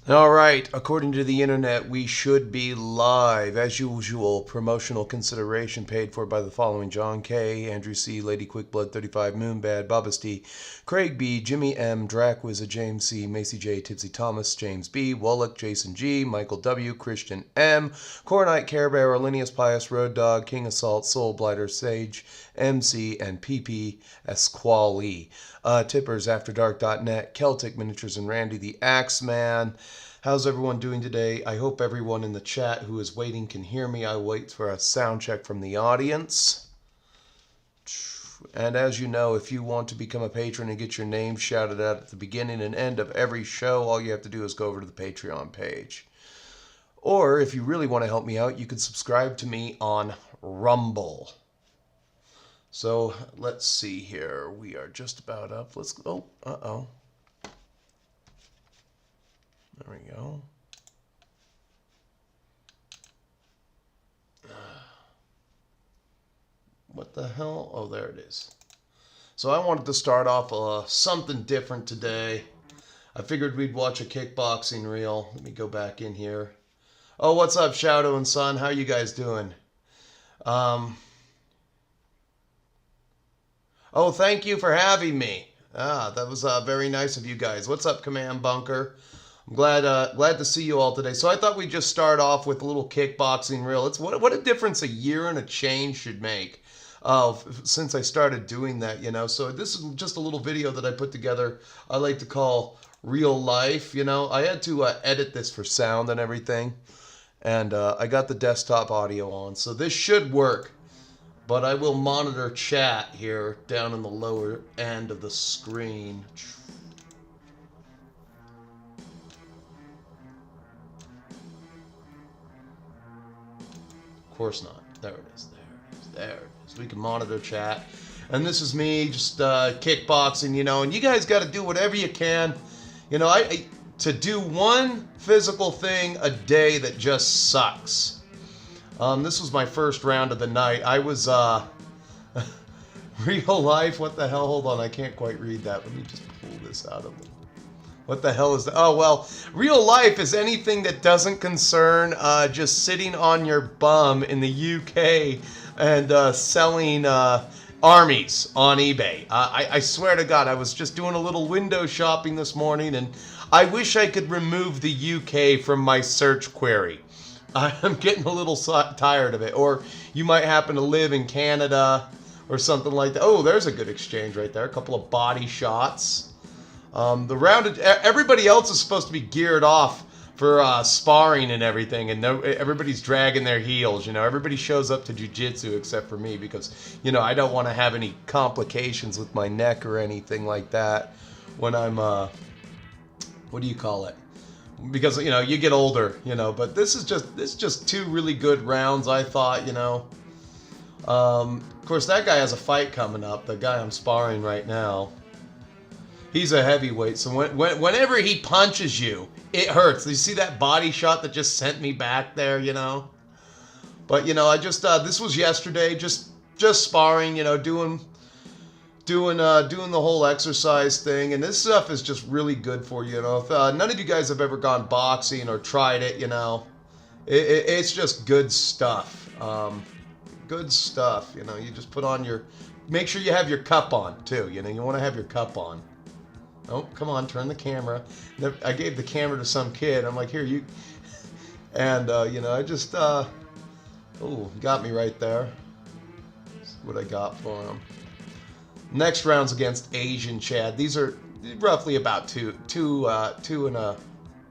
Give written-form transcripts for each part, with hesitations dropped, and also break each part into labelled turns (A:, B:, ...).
A: All right, according to the internet, we should be live. As usual, promotional consideration paid for by the following: John K., Andrew C., Lady Quickblood 35, Moonbad, Bubba D, Craig B., Jimmy M., Dracwizza, James C., Macy J., Tipsy Thomas, James B., Wallach, Jason G., Michael W., Christian M., Coronite, Care Bear, Arlinius Pius, Road Dog, King Assault, Soul Blighter, Sage, MC, and PP Esquali. Tippersafterdark.net, Celtic Miniatures, and Randy the Axeman. How's everyone doing today? I hope everyone in the chat who is waiting can hear me. I wait for a sound check from the audience. And as you know, if you want to become a patron and get your name shouted out at the beginning and end of every show, all you have to do is go over to the Patreon page. Or if you really want to help me out, you can subscribe to me on Rumble. So let's see here. We are just about up. Let's go. Uh-oh. There we go. What the hell? Oh, there it is. So I wanted to start off something different today. I figured we'd watch a kickboxing reel. Let me go back in here. Oh, what's up, Shadow and Son? How you guys doing? Oh, thank you for having me. That was very nice of you guys. What's up, Command Bunker? I'm glad to see you all today. So I thought we'd just start off with a little kickboxing reel. It's what a difference a year and a change should make since I started doing that, you know. So this is just a little video that I put together. I like to call real life, you know. I had to edit this for sound and everything, and I got the desktop audio on, so this should work. But I will monitor chat here down in the lower end of the screen. Of course not. There it is. There it is. We can monitor chat. And this is me just kickboxing, you know. And you guys got to do whatever you can. You know, to do one physical thing a day that just sucks. This was my first round of the night. I was real life. What the hell? Hold on. I can't quite read that. Let me just pull this out of it. What the hell is that? Oh, well, real life is anything that doesn't concern just sitting on your bum in the UK and selling armies on eBay. I swear to God, I was just doing a little window shopping this morning, and I wish I could remove the UK from my search query. I'm getting a little tired of it. Or you might happen to live in Canada or something like that. Oh, there's a good exchange right there. A couple of body shots. Everybody else is supposed to be geared off for sparring and everything, and everybody's dragging their heels. You know, everybody shows up to jiu-jitsu except for me because, you know, I don't want to have any complications with my neck or anything like that when I'm, what do you call it? Because, you know, you get older, you know. But this is just two really good rounds, I thought, you know. Of course, that guy has a fight coming up. The guy I'm sparring right now. He's a heavyweight, so whenever he punches you, it hurts. You see that body shot that just sent me back there, you know? But, you know, I just, this was yesterday, just sparring, you know, doing the whole exercise thing, and this stuff is just really good for you, you know? If none of you guys have ever gone boxing or tried it, you know, it's just good stuff. Good stuff, you know. You just put on make sure you have your cup on, too, you know? You want to have your cup on. Oh, come on, turn the camera. I gave the camera to some kid. I'm like, here, you... And, you know, I just, oh, got me right there. That's what I got for him. Next round's against Asian Chad. These are roughly about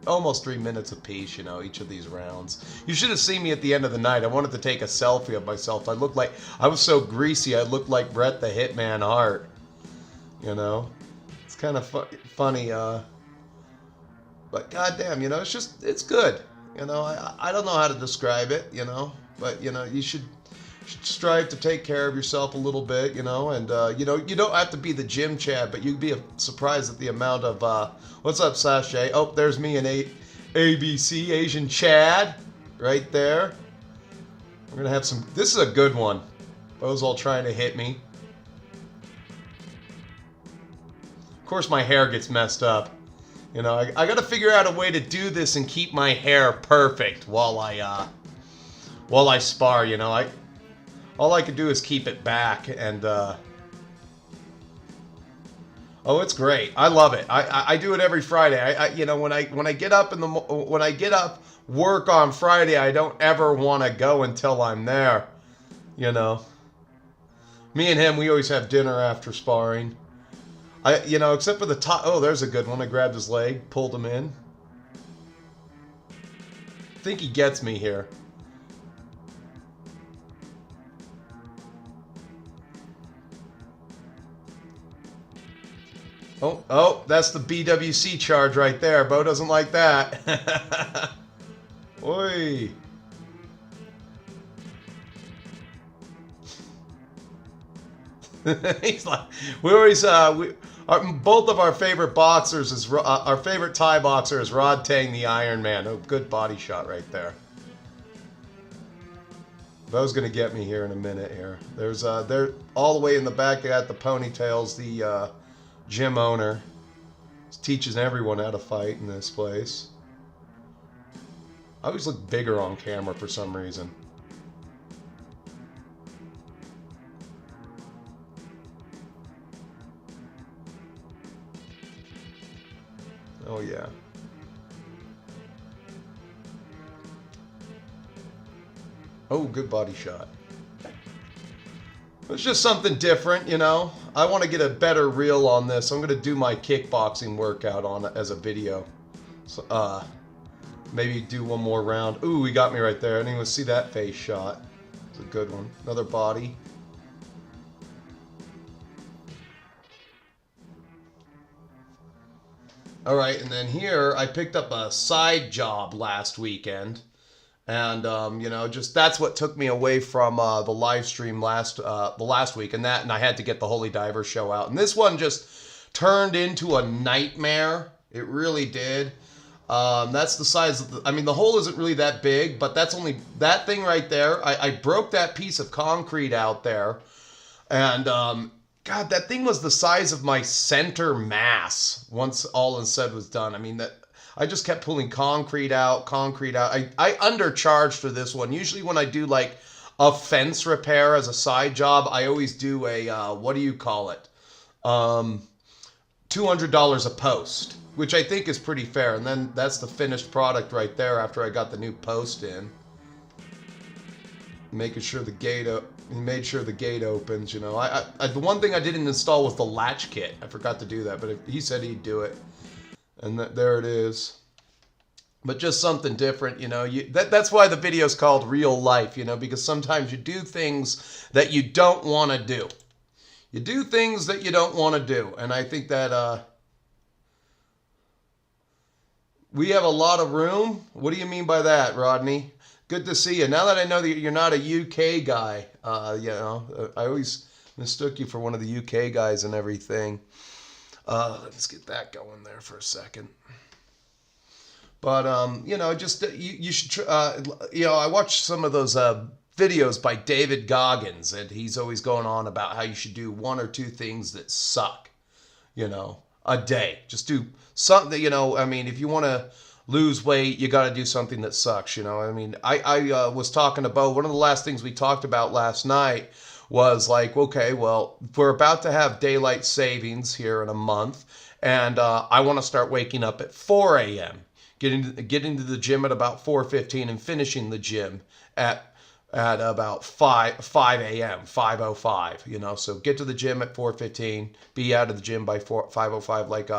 A: almost 3 minutes apiece, you know, each of these rounds. You should have seen me at the end of the night. I wanted to take a selfie of myself. I was so greasy, I looked like Bret the Hitman Hart, you know? It's kind of funny, but goddamn, you know, it's good. You know, I don't know how to describe it, you know, but, you know, you should strive to take care of yourself a little bit, you know, and, you know, you don't have to be the gym Chad, but you'd be surprised at the amount of, what's up, Sashay? Oh, there's me and ABC, Asian Chad, right there. We're going to have some, this is a good one. Those all trying to hit me. Of course my hair gets messed up. You know, I got to figure out a way to do this and keep my hair perfect while I spar. You know, all I can do is keep it back, and oh, it's great. I love it. I do it every Friday. You know, when I get up work on Friday, I don't ever want to go until I'm there. You know, me and him, we always have dinner after sparring. You know, except for the top. Oh, there's a good one. I grabbed his leg, pulled him in. I think he gets me here. Oh, that's the BWC charge right there. Bo doesn't like that. Oi. He's like, we always both of our favorite boxers is our favorite Thai boxer is Rod Tang, the Iron Man. Oh, good body shot right there. Bo's gonna get me here in a minute. Here, they're all the way in the back. They got the ponytails. The gym owner teaches everyone how to fight in this place. I always look bigger on camera for some reason. Oh, yeah. Oh, good body shot. It's just something different, you know. I want to get a better reel on this. I'm going to do my kickboxing workout on it as a video. So, maybe do one more round. Ooh, he got me right there. I didn't even see that face shot. It's a good one. Another body. All right, and then here I picked up a side job last weekend, and you know, just that's what took me away from the live stream the last week, and I had to get the Holy Diver show out, and this one just turned into a nightmare. It really did. That's the size of I mean, the hole isn't really that big, but that's only that thing right there. I broke that piece of concrete out there, and God, that thing was the size of my center mass once all is said was done. I mean, I just kept pulling concrete out. I undercharged for this one. Usually when I do like a fence repair as a side job, I always do a, what do you call it? $200 a post, which I think is pretty fair. And then that's the finished product right there after I got the new post in. Making sure the gate he made sure the gate opens, you know. The one thing I didn't install was the latch kit. I forgot to do that, but he said he'd do it. And there it is. But just something different, you know. That's why the video's called Real Life, you know, because sometimes you do things that you don't want to do. You do things that you don't want to do. And I think that we have a lot of room. What do you mean by that, Rodney? Good to see you. Now that I know that you're not a UK guy, you know, I always mistook you for one of the UK guys and everything. Let's get that going there for a second. But, you know, just, you should, you know, I watched some of those videos by David Goggins, and he's always going on about how you should do one or two things that suck, you know, a day. Just do something, you know, I mean, if you want to lose weight, you got to do something that sucks, you know. I mean, I was talking about, one of the last things we talked about last night was like, okay, well, we're about to have daylight savings here in a month, and I want to start waking up at 4 a.m., getting to the gym at about 4:15 and finishing the gym at about 5 a.m., 5:05, you know. So get to the gym at 4:15, be out of the gym by 5:05, like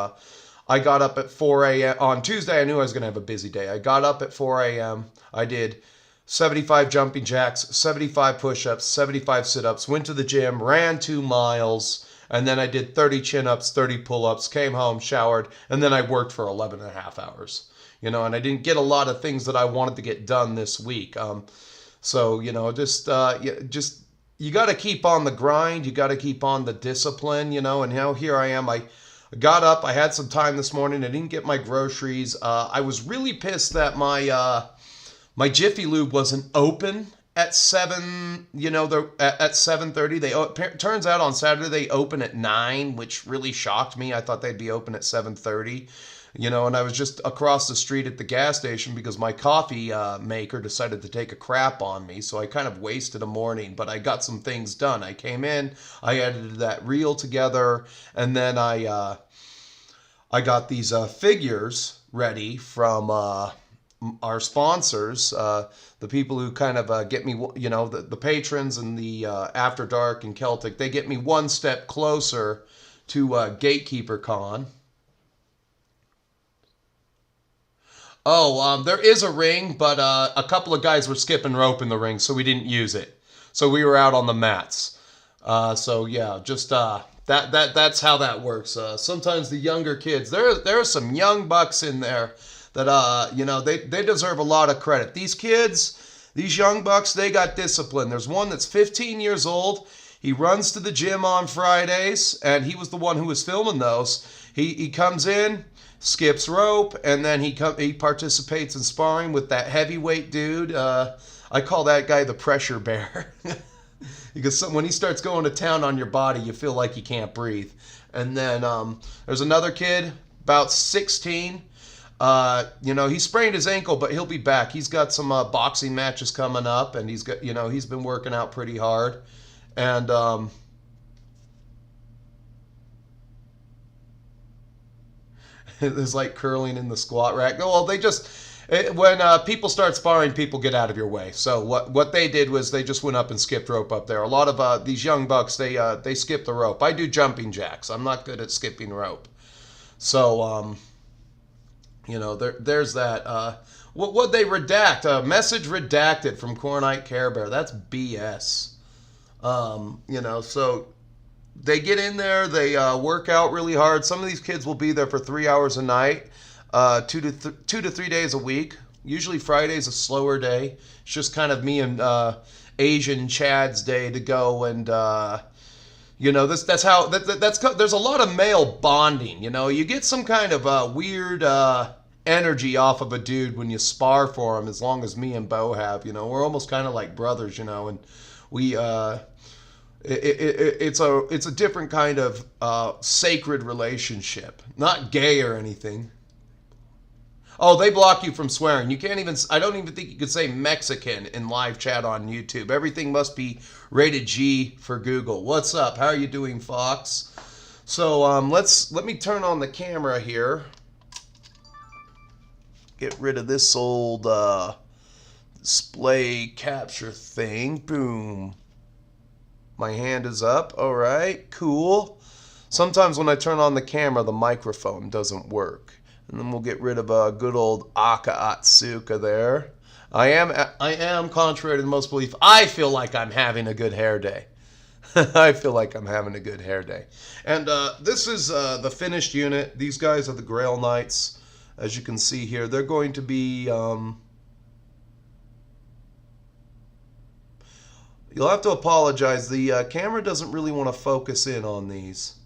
A: I got up at 4 a.m. On Tuesday, I knew I was going to have a busy day. I got up at 4 a.m. I did 75 jumping jacks, 75 push-ups, 75 sit-ups, went to the gym, ran 2 miles, and then I did 30 chin-ups, 30 pull-ups, came home, showered, and then I worked for 11 and a half hours. You know, and I didn't get a lot of things that I wanted to get done this week. So, you know, just you got to keep on the grind. You got to keep on the discipline, you know, and now here I am. I got up. I had some time this morning. I didn't get my groceries. I was really pissed that my Jiffy Lube wasn't open at 7. You know, at 7:30. Turns out on Saturday they open at 9, which really shocked me. I thought they'd be open at 7:30. You know, and I was just across the street at the gas station because my coffee maker decided to take a crap on me. So I kind of wasted a morning, but I got some things done. I came in, I edited that reel together, and then I got these figures ready from our sponsors, the people who kind of get me, you know, the patrons and the After Dark and Celtic. They get me one step closer to Gatekeeper Con. Oh, there is a ring, but a couple of guys were skipping rope in the ring, so we didn't use it. So we were out on the mats. So yeah, just that's how that works. Sometimes the younger kids, there are some young bucks in there that you know, they deserve a lot of credit. These kids, these young bucks, they got discipline. There's one that's 15 years old. He runs to the gym on Fridays, and he was the one who was filming those. He comes in, skips rope, and then he participates in sparring with that heavyweight dude. I call that guy the pressure bear. Because when he starts going to town on your body, you feel like you can't breathe. And then there's another kid, about 16. You know, he sprained his ankle, but he'll be back. He's got some boxing matches coming up, and he's got, you know, he's been working out pretty hard. And it's like curling in the squat rack. Well, they just, when people start sparring, people get out of your way. So what they did was they just went up and skipped rope up there. A lot of these young bucks, they skip the rope. I do jumping jacks. I'm not good at skipping rope. So you know, there's that. What they redact? Message redacted from Cornite Care Bear. That's BS. You know, so they get in there, they work out really hard. Some of these kids will be there for 3 hours a night, 2 to 3 days a week. Usually Friday's a slower day. It's just kind of me and Asian Chad's day to go and you know, that's how there's a lot of male bonding. You know, you get some kind of weird energy off of a dude when you spar for him. As long as me and Bo have, you know, we're almost kind of like brothers, you know, and we it's a different kind of sacred relationship, not gay or anything. Oh, they block you from swearing. You can't even, I don't even think you could say Mexican in live chat on YouTube. Everything must be rated G for Google. What's up? How are you doing, Fox? So let me turn on the camera here. Get rid of this old display capture thing. Boom. My hand is up. All right, cool. Sometimes when I turn on the camera, the microphone doesn't work. And then we'll get rid of a good old Aka Atsuka there. I am, contrary to most belief, I feel like I'm having a good hair day. I feel like I'm having a good hair day. And this is the finished unit. These guys are the Grail Knights. As you can see here, they're going to be... you'll have to apologize. The camera doesn't really want to focus in on these.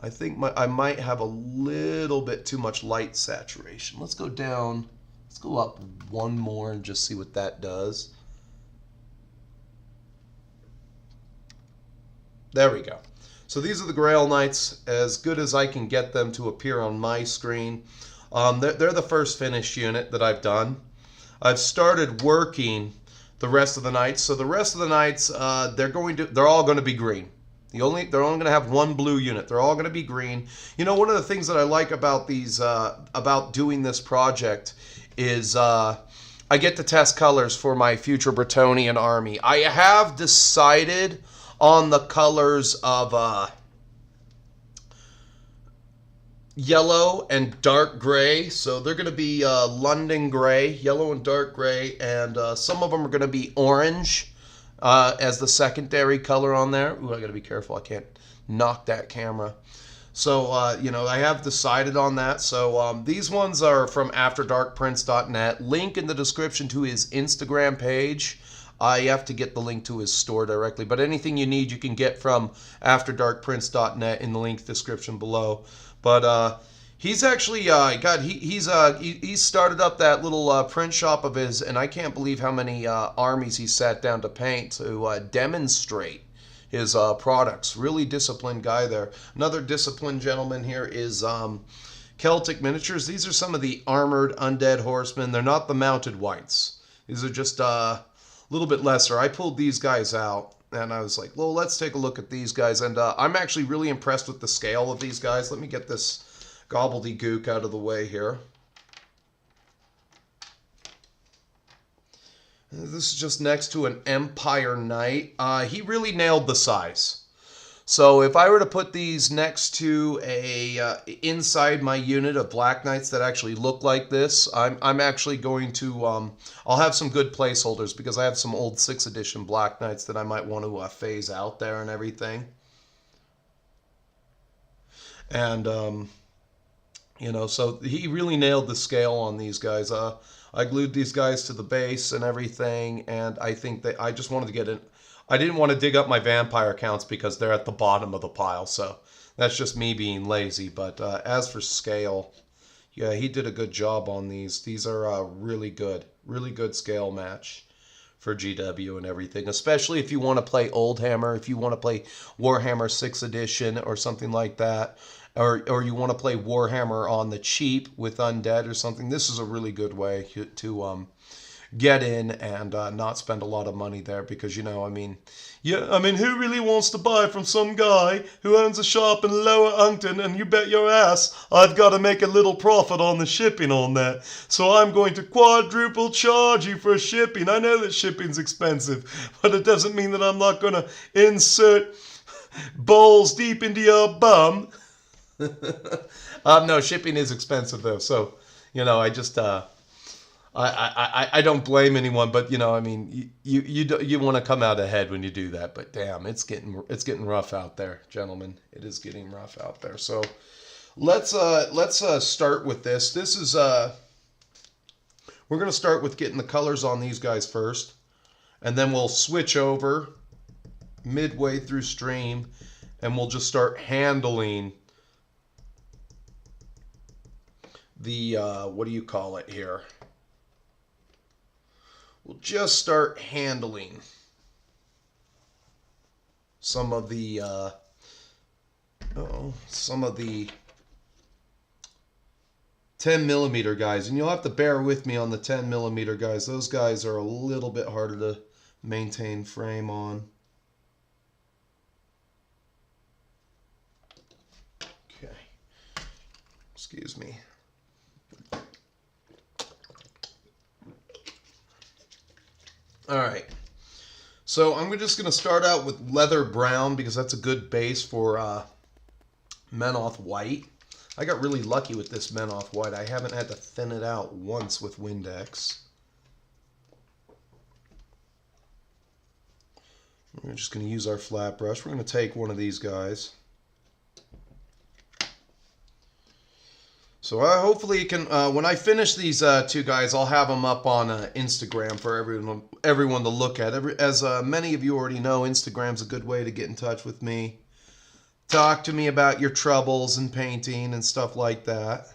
A: I think I might have a little bit too much light saturation. Let's go down. Let's go up one more and just see what that does. There we go. So these are the Grail Knights, as good as I can get them to appear on my screen. They're the first finished unit that I've done. I've started working the rest of the knights. So the rest of the knights, they're all going to be green. They're only going to have one blue unit. They're all going to be green. You know, one of the things that I like about these, about doing this project, is I get to test colors for my future Bretonnian army. I have decided on the colors of yellow and dark gray. So they're going to be London gray, yellow and dark gray, and some of them are going to be orange. As the secondary color on there. Ooh, I gotta be careful. I can't knock that camera. So, you know, I have decided on that. So, these ones are from AfterDarkPrince.net. Link in the description to his Instagram page. You have to get the link to his store directly. But anything you need, you can get from AfterDarkPrince.net in the link description below. But, he's actually he's started up that little print shop of his, and I can't believe how many armies he sat down to paint to demonstrate his products. Really disciplined guy there. Another disciplined gentleman here is Celtic Miniatures. These are some of the armored undead horsemen. They're not the mounted whites. These are just a little bit lesser. I pulled these guys out, and I was like, well, let's take a look at these guys. And I'm actually really impressed with the scale of these guys. Let me get this gobbledygook out of the way here. This is just next to an Empire Knight. He really nailed the size. So if I were to put these next to a inside my unit of Black Knights that actually look like this, I'm actually going to I'll have some good placeholders because I have some old 6th edition Black Knights that I might want to phase out there and everything. And you know, so he really nailed the scale on these guys. I glued these guys to the base and everything, and I think that I just wanted to get it. I didn't want to dig up my vampire counts because they're at the bottom of the pile, so that's just me being lazy. But as for scale, yeah, he did a good job on these. These are really good scale match for GW and everything, especially if you want to play Oldhammer, if you want to play Warhammer 6th edition or something like that, or you want to play Warhammer on the cheap with Undead or something. This is a really good way to get in and not spend a lot of money there, because, you know, I mean, yeah, I mean, who really wants to buy from some guy who owns a shop in Lower Uncton, and you bet your ass I've got to make a little profit on the shipping on that, so I'm going to quadruple charge you for shipping. I know that shipping's expensive, but it doesn't mean that I'm not going to insert balls deep into your bum. No, shipping is expensive though, so, you know, I just I don't blame anyone, but, you know, I mean, you want to come out ahead when you do that. But damn, it's getting rough out there, gentlemen. It is getting rough out there. So let's start with this. This is we're gonna start with getting the colors on these guys first, and then we'll switch over midway through stream, and we'll just start handling the what do you call it here? We'll just start handling some of the 10mm guys, and you'll have to bear with me on the 10mm guys. Those guys are a little bit harder to maintain frame on. Okay, excuse me. All right, so I'm just going to start out with leather brown because that's a good base for Menoth white. I got really lucky with this Menoth white. I haven't had to thin it out once with Windex. We're just going to use our flat brush. We're going to take one of these guys. So hopefully you can, when I finish these two guys, I'll have them up on Instagram for everyone to look at. As many of you already know, Instagram's a good way to get in touch with me. Talk to me about your troubles in painting and stuff like that.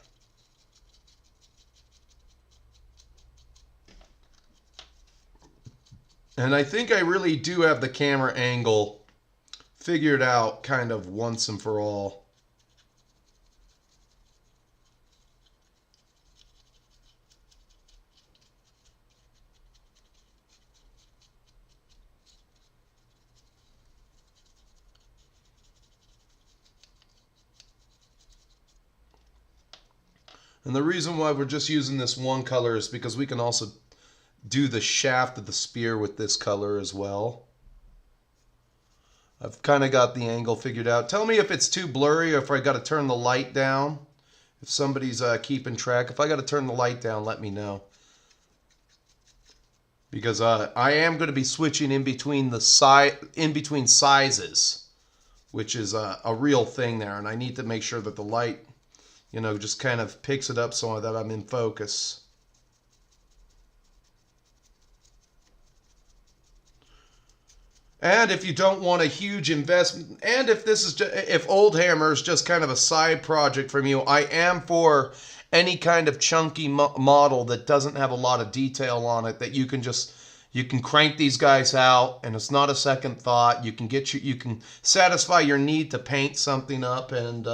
A: And I think I really do have the camera angle figured out kind of once and for all. And the reason why we're just using this one color is because we can also do the shaft of the spear with this color as well. I've kind of got the angle figured out. Tell me if it's too blurry or if I got to turn the light down. If somebody's keeping track. If I got to turn the light down, let me know. Because I am going to be switching in between sizes, which is a real thing there. And I need to make sure that the light, you know, just kind of picks it up so that I'm in focus. And if you don't want a huge investment, and if this is just, if Oldhammer is just kind of a side project from you, I am for any kind of chunky model that doesn't have a lot of detail on it, that you can crank these guys out and it's not a second thought. You can satisfy your need to paint something up, and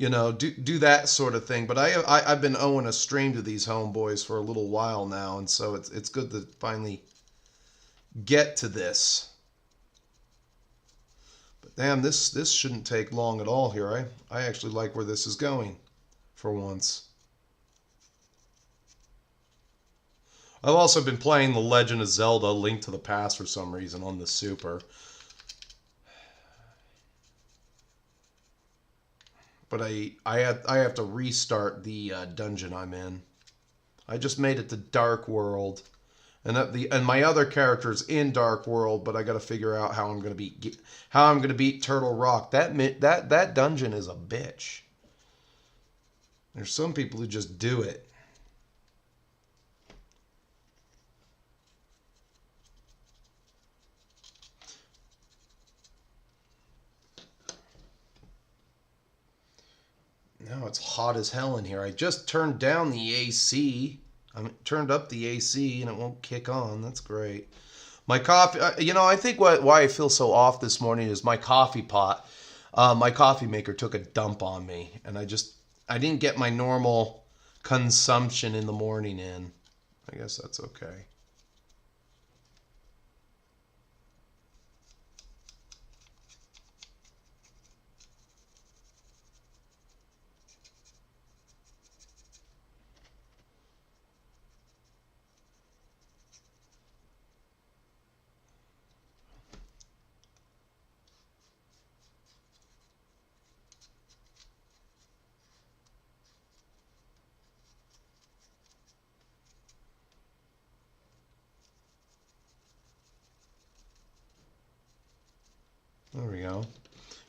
A: You know, do that sort of thing. But I've been owing a stream to these homeboys for a little while now, and so it's good to finally get to this. But damn, this shouldn't take long at all here. I actually like where this is going for once. I've also been playing The Legend of Zelda: Link to the Past for some reason on the Super. But I have to restart the dungeon I'm in. I just made it to Dark World, and my other character's in Dark World, but I got to figure out how I'm gonna beat Turtle Rock. That dungeon is a bitch. There's some people who just do it. Now it's hot as hell in here. I just turned down the AC. I turned up the AC and it won't kick on. That's great. My coffee, you know, I think why I feel so off this morning is my coffee pot. My coffee maker took a dump on me, and I didn't get my normal consumption in the morning in. I guess that's okay. There we go.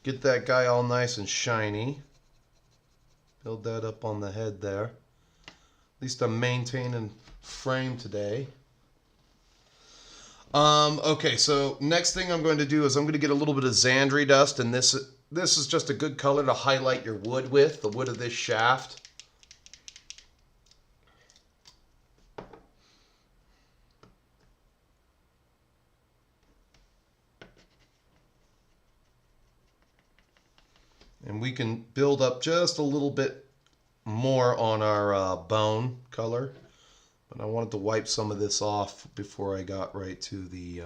A: Get that guy all nice and shiny. Build that up on the head there. At least I'm maintaining frame today. Okay, so next thing I'm going to do is I'm going to get a little bit of Xandri dust, and this is just a good color to highlight your wood with, the wood of this shaft. And we can build up just a little bit more on our bone color. But I wanted to wipe some of this off before I got right to the...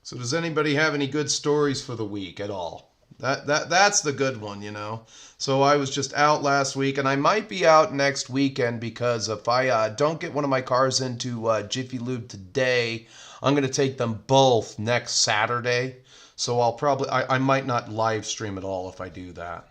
A: So does anybody have any good stories for the week at all? That's the good one, you know. So I was just out last week, and I might be out next weekend because if I don't get one of my cars into Jiffy Lube today, I'm going to take them both next Saturday. So I might not live stream at all if I do that.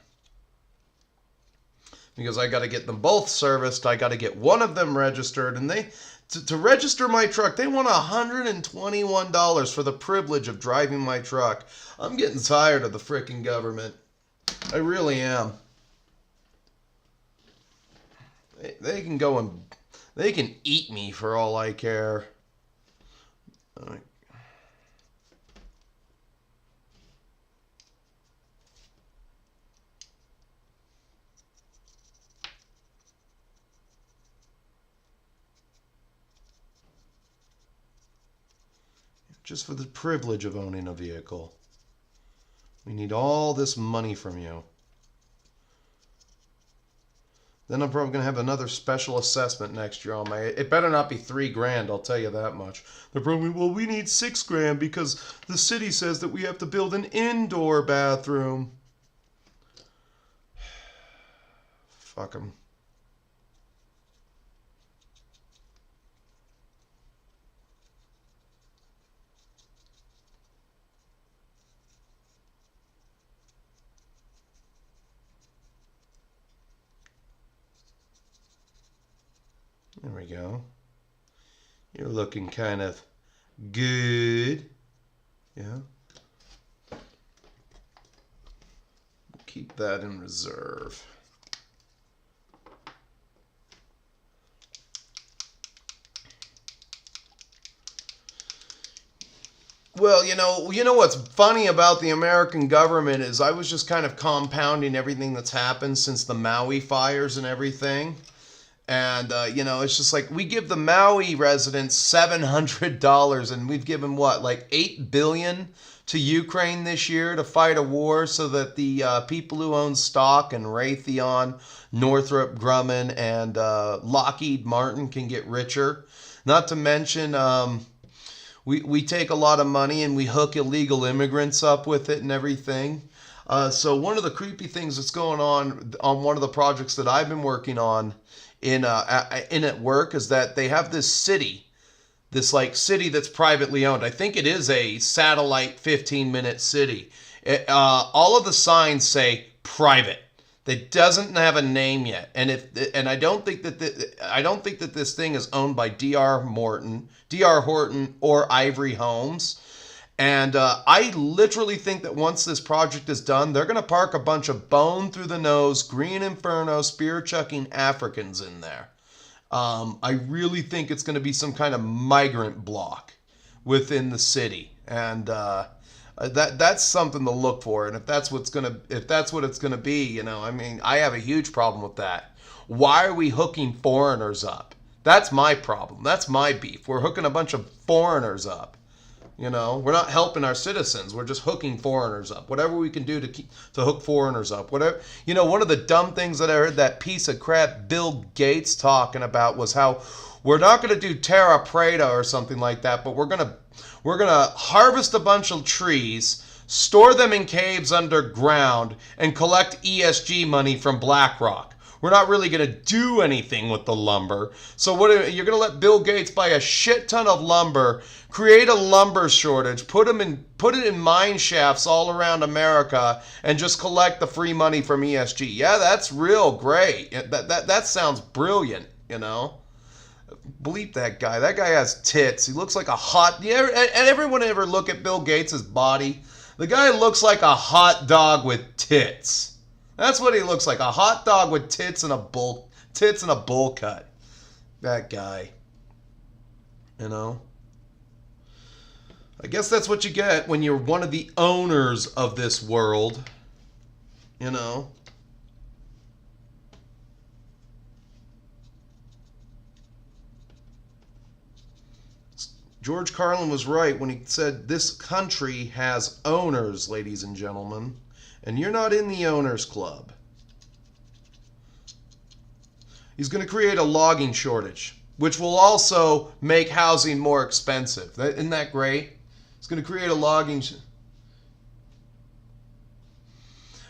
A: Because I got to get them both serviced, I got to get one of them registered, and to register my truck, they want $121 for the privilege of driving my truck. I'm getting tired of the frickin' government. I really am. They can go and they can eat me for all I care. Just for the privilege of owning a vehicle. We need all this money from you. Then I'm probably going to have another special assessment next year on my... It better not be $3,000, I'll tell you that much. They're probably, well, we need $6,000 because the city says that we have to build an indoor bathroom. Fuck them. There we go. You're looking kind of good. Yeah. Keep that in reserve. Well, you know what's funny about the American government is I was just kind of compounding everything that's happened since the Maui fires and everything. And, it's just like we give the Maui residents $700 and we've given what, like $8 billion to Ukraine this year to fight a war so that the people who own stock in Raytheon, Northrop Grumman, and Lockheed Martin can get richer. Not to mention, we take a lot of money and we hook illegal immigrants up with it and everything. So one of the creepy things that's going on one of the projects that I've been working on in at work is that they have this city, city that's privately owned. I think it is a satellite 15-minute city. All of the signs say private. That doesn't have a name yet, and I don't think that this thing is owned by D.R. Horton, or Ivory Homes. And I literally think that once this project is done, they're going to park a bunch of bone through the nose, green inferno, spear chucking Africans in there. I really think it's going to be some kind of migrant block within the city, and that's something to look for. And if that's what it's gonna be, I mean, I have a huge problem with that. Why are we hooking foreigners up? That's my problem. That's my beef. We're hooking a bunch of foreigners up. We're not helping our citizens. We're just hooking foreigners up. Whatever we can do to hook foreigners up. Whatever. One of the dumb things that I heard that piece of crap Bill Gates talking about was how we're not going to do terra preta or something like that, but we're going to harvest a bunch of trees, store them in caves underground, and collect ESG money from BlackRock. We're not really going to do anything with the lumber. So you're going to let Bill Gates buy a shit ton of lumber, create a lumber shortage, put it in mine shafts all around America, and just collect the free money from ESG. Yeah, that's real great. That sounds brilliant, Bleep that guy. That guy has tits. He looks like a hot... And everyone ever look at Bill Gates' body? The guy looks like a hot dog with tits. That's what he looks like. A hot dog with tits and a bowl cut. That guy. I guess that's what you get when you're one of the owners of this world. George Carlin was right when he said this country has owners, ladies and gentlemen, and you're not in the owners club. He's going to create a logging shortage, which will also make housing more expensive. Isn't that great? He's going to create a logging...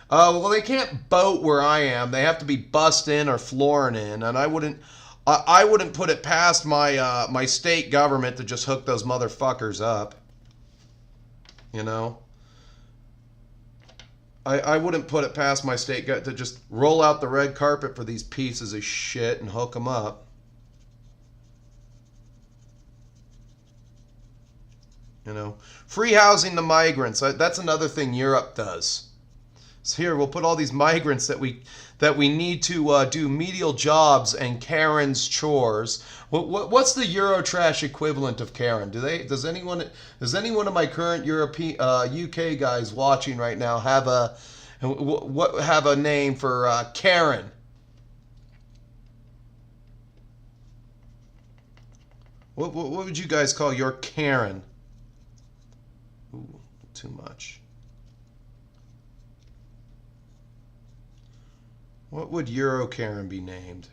A: well, they can't boat where I am. They have to be bussed in or flooring in, and I wouldn't put it past my state government to just hook those motherfuckers up. I wouldn't put it past my state to just roll out the red carpet for these pieces of shit and hook them up. Free housing to migrants. That's another thing Europe does. So here, we'll put all these migrants that we need to do menial jobs and Karen's chores. What's the Eurotrash equivalent of Karen? Does anyone of my current UK guys watching right now have a name for Karen? What would you guys call your Karen? Ooh, too much. What would Euro Karen be named?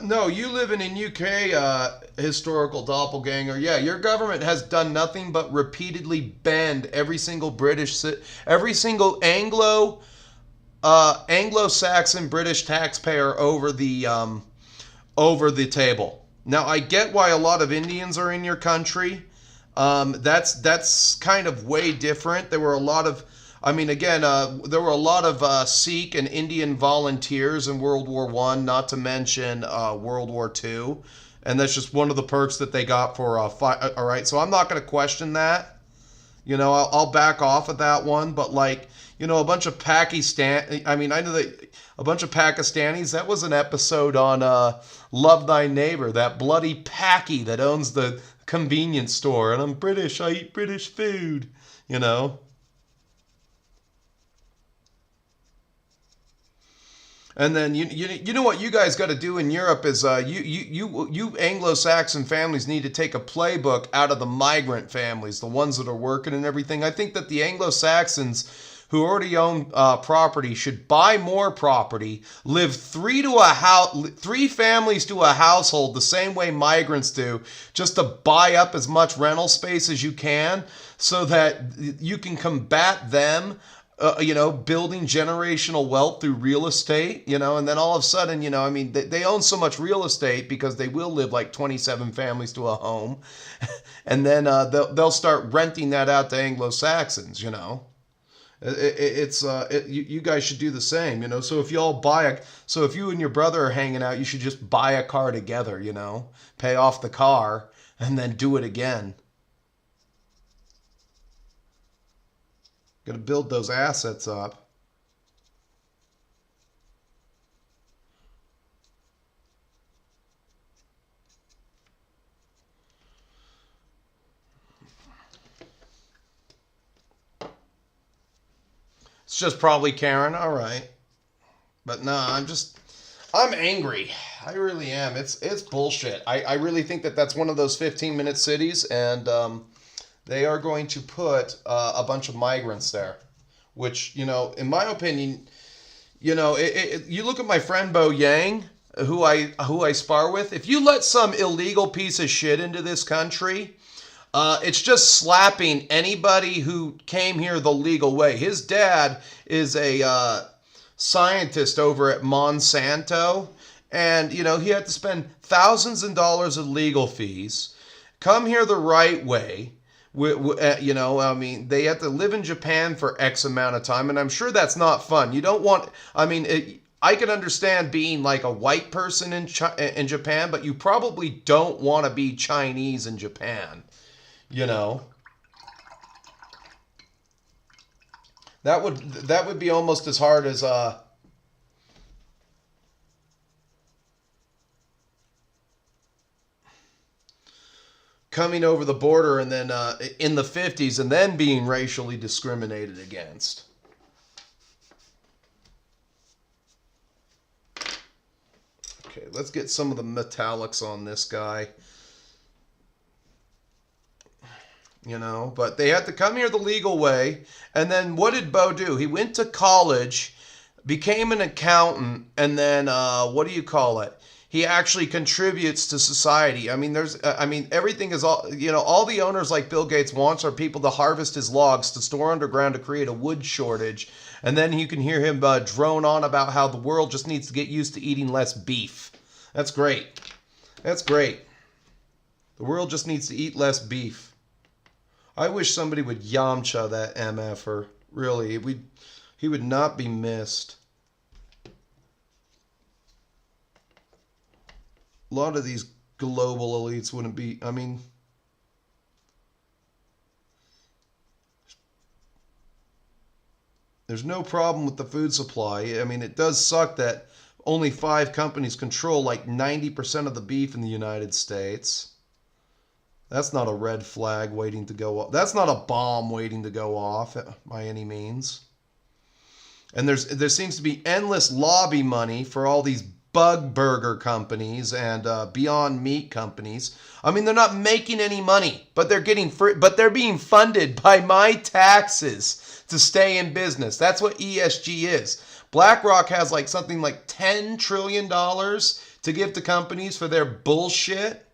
A: No, you living in UK, historical doppelganger. Yeah, your government has done nothing but repeatedly bend every single Anglo-Saxon British taxpayer over the table. Now, I get why a lot of Indians are in your country. That's kind of way different. There were a lot of I mean, again, there were a lot of Sikh and Indian volunteers in World War One, not to mention World War Two, and that's just one of the perks that they got for all right, so I'm not going to question that. You know, I'll back off of that one, but like, you know, a bunch of Pakistan. I mean, I know that a bunch of Pakistanis. That was an episode on Love Thy Neighbor. That bloody Paki that owns the convenience store, and I'm British. I eat British food. You know. And then you know what you guys got to do in Europe is you Anglo-Saxon families need to take a playbook out of the migrant families, the ones that are working and everything. I think that the Anglo-Saxons who already own property should buy more property, live three families to a household the same way migrants do, just to buy up as much rental space as you can, so that you can combat them you know, building generational wealth through real estate, you know, and then all of a sudden, you know, I mean, they own so much real estate because they will live like 27 families to a home, and then they'll start renting that out to Anglo-Saxons, you know. You guys should do the same, you know. So if so if you and your brother are hanging out, you should just buy a car together, you know, pay off the car, and then do it again. Got to build those assets up. It's just probably Karen. All right. But no, I'm angry. I really am. It's bullshit. I really think that that's one of those 15-minute cities, and they are going to put a bunch of migrants there, which, you know, in my opinion, you know, you look at my friend Bo Yang, who I spar with. If you let some illegal piece of shit into this country, it's just slapping anybody who came here the legal way. His dad is a scientist over at Monsanto, and, you know, he had to spend thousands of dollars of legal fees, come here the right way. You know, I mean, they have to live in Japan for X amount of time, and I'm sure that's not fun. You don't want, I mean, I can understand being like a white person in Japan, but you probably don't want to be Chinese in Japan, you know. That would be almost as hard as coming over the border and then in the 50s and then being racially discriminated against. Okay, let's get some of the metallics on this guy. You know, but they had to come here the legal way. And then what did Bo do? He went to college, became an accountant, and then what do you call it? He actually contributes to society. I mean, everything is all, you know, all the owners like Bill Gates wants are people to harvest his logs to store underground to create a wood shortage. And then you can hear him drone on about how the world just needs to get used to eating less beef. That's great. That's great. The world just needs to eat less beef. I wish somebody would Yamcha that MFer. Really, he would not be missed. A lot of these global elites wouldn't be, I mean, there's no problem with the food supply. I mean, it does suck that only 5 companies control like 90% of the beef in the United States. That's not a red flag waiting to go off. That's not a bomb waiting to go off by any means. And there seems to be endless lobby money for all these bug burger companies and Beyond Meat companies. I mean, they're not making any money, but they're being funded by my taxes to stay in business. That's what ESG is. BlackRock has like something like $10 trillion to give to companies for their bullshit.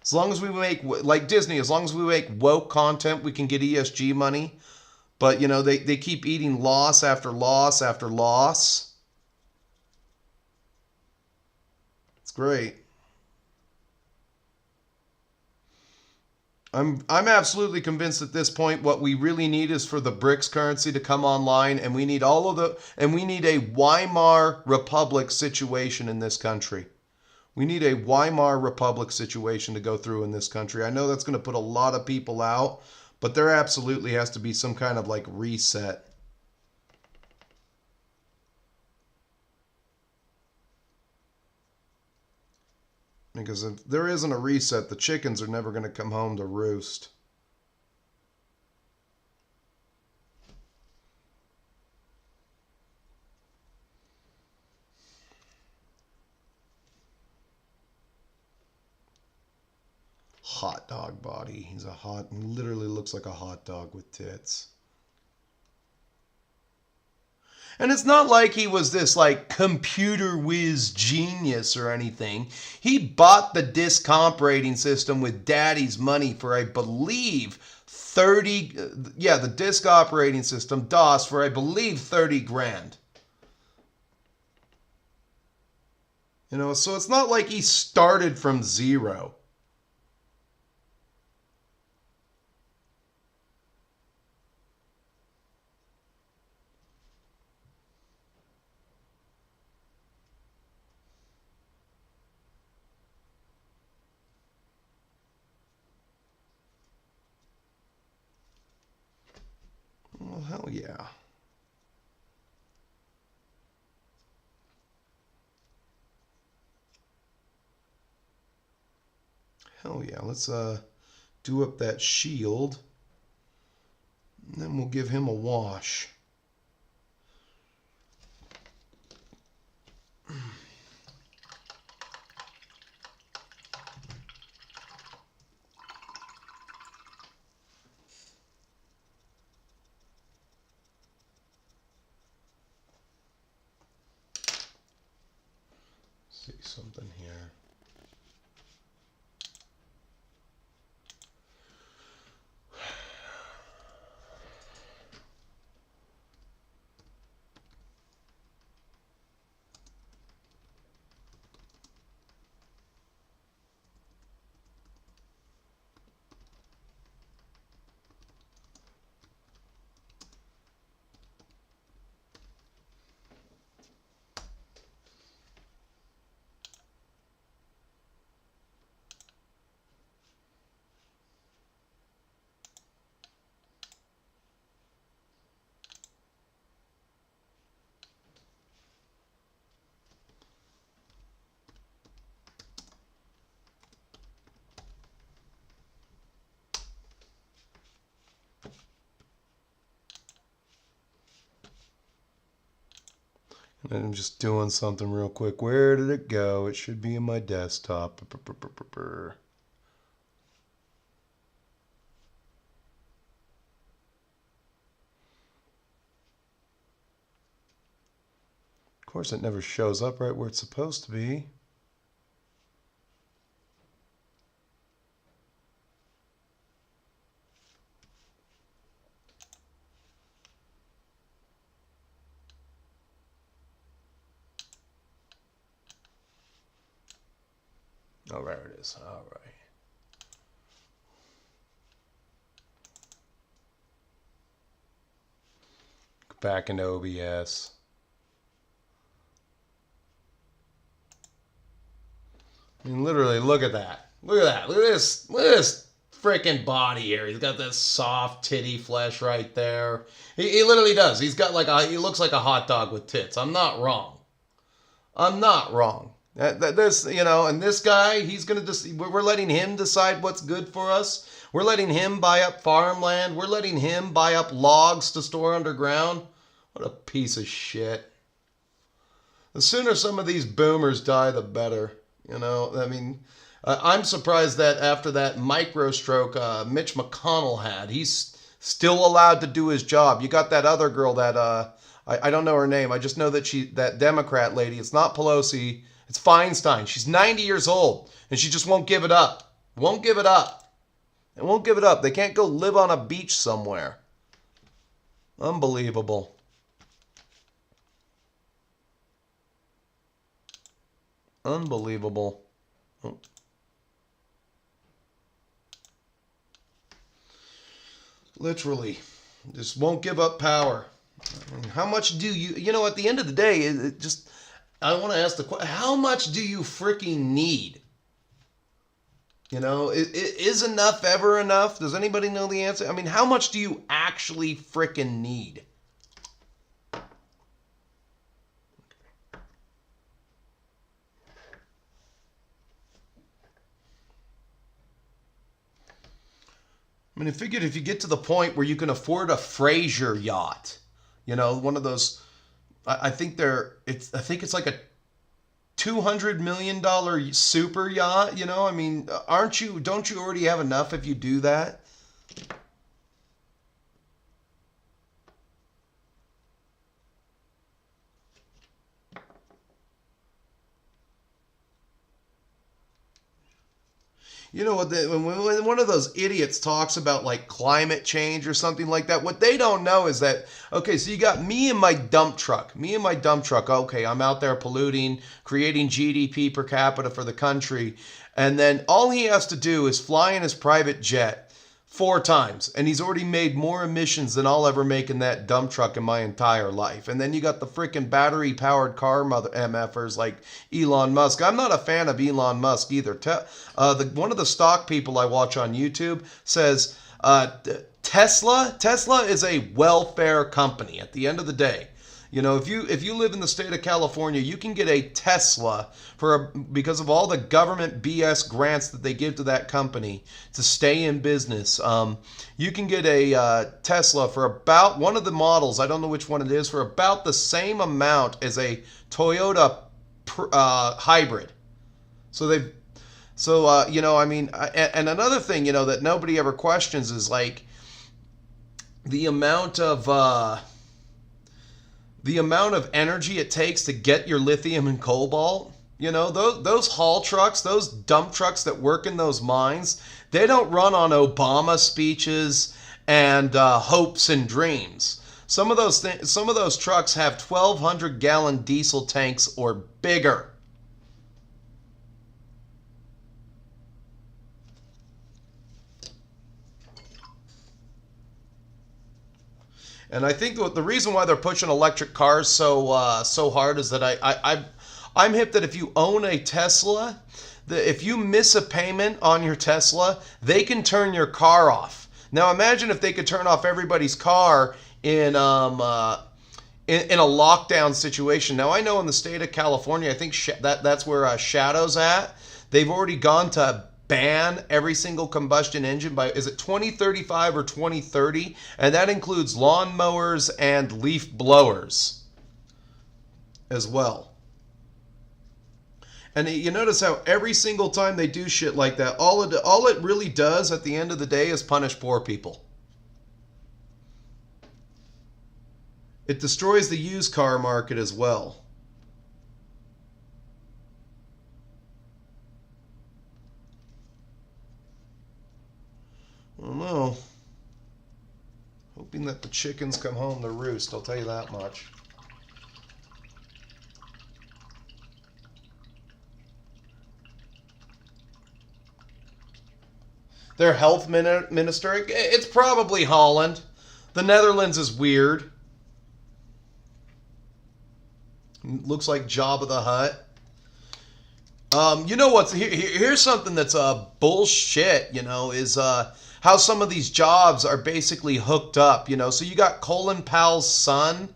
A: As long as we make, like Disney, as long as we make woke content, we can get ESG money. But, you know, they keep eating loss after loss after loss. It's great. I'm absolutely convinced at this point what we really need is for the BRICS currency to come online, and we need we need a Weimar Republic situation in this country. We need a Weimar Republic situation to go through in this country. I know that's going to put a lot of people out, but there absolutely has to be some kind of like reset. Because if there isn't a reset, the chickens are never going to come home to roost. Hot dog body. He literally looks like a hot dog with tits. And it's not like he was this like computer whiz genius or anything. He bought the disk operating system with daddy's money for, I believe, the disk operating system, DOS, for I believe 30 grand. You know, so it's not like he started from zero. Well, hell yeah. Hell yeah. Let's do up that shield. And then we'll give him a wash. See something here. And I'm just doing something real quick. Where did it go? It should be in my desktop. Of course, it never shows up right where it's supposed to be. Oh, there it is. All right. Back into OBS. I mean, literally, look at that. Look at that. Look at this. Look at this freaking body here. He's got this soft titty flesh right there. He literally does. He's got like he looks like a hot dog with tits. I'm not wrong. I'm not wrong. There's, you know, and this guy, he's going to just, we're letting him decide what's good for us. We're letting him buy up farmland. We're letting him buy up logs to store underground. What a piece of shit. The sooner some of these boomers die, the better. You know, I mean, I'm surprised that after that micro stroke Mitch McConnell had, he's still allowed to do his job. You got that other girl that, I don't know her name. I just know that that Democrat lady, it's not Pelosi, it's Feinstein. She's 90 years old, and she just won't give it up. Won't give it up. And won't give it up. They can't go live on a beach somewhere. Unbelievable. Unbelievable. Oh. Literally. Just won't give up power. I mean, how much do you... You know, at the end of the day, it just... I want to ask the question, how much do you freaking need? You know, is enough ever enough? Does anybody know the answer? I mean, how much do you actually freaking need? I mean, I figured if you get to the point where you can afford a Fraser yacht, you know, one of those... I think it's like a $200 million super yacht, you know? I mean, don't you already have enough if you do that? You know, when one of those idiots talks about like climate change or something like that, what they don't know is that, okay, so you got me and my dump truck. Okay, I'm out there polluting, creating GDP per capita for the country. And then all he has to do is fly in his private jet 4 times. And he's already made more emissions than I'll ever make in that dump truck in my entire life. And then you got the freaking battery-powered car MFers like Elon Musk. I'm not a fan of Elon Musk either. One of the stock people I watch on YouTube says Tesla is a welfare company at the end of the day. You know, if you live in the state of California, you can get a Tesla because of all the government BS grants that they give to that company to stay in business. You can get a Tesla for about, one of the models, I don't know which one it is, for about the same amount as a Toyota hybrid. You know, I mean, and another thing, you know, that nobody ever questions is like the amount of energy it takes to get your lithium and cobalt. You know, those haul trucks, those dump trucks that work in those mines, they don't run on Obama speeches and hopes and dreams. Some of those trucks have 1,200-gallon diesel tanks or bigger. And I think the reason why they're pushing electric cars so hard is that I'm hip that if you own a Tesla, if you miss a payment on your Tesla, they can turn your car off. Now imagine if they could turn off everybody's car in a lockdown situation. Now I know in the state of California, I think that's where Shadow's at. They've already gone to ban every single combustion engine by, is it 2035 or 2030? And that includes lawnmowers and leaf blowers as well. And you notice how every single time they do shit like that, all it really does at the end of the day is punish poor people. It destroys the used car market as well. I don't know. Hoping that the chickens come home to roost, I'll tell you that much. Their health minister, it's probably Holland. The Netherlands is weird. Looks like Jabba the Hutt. You know what's here's something that's bullshit, you know, is how some of these jobs are basically hooked up, you know. So you got Colin Powell's son,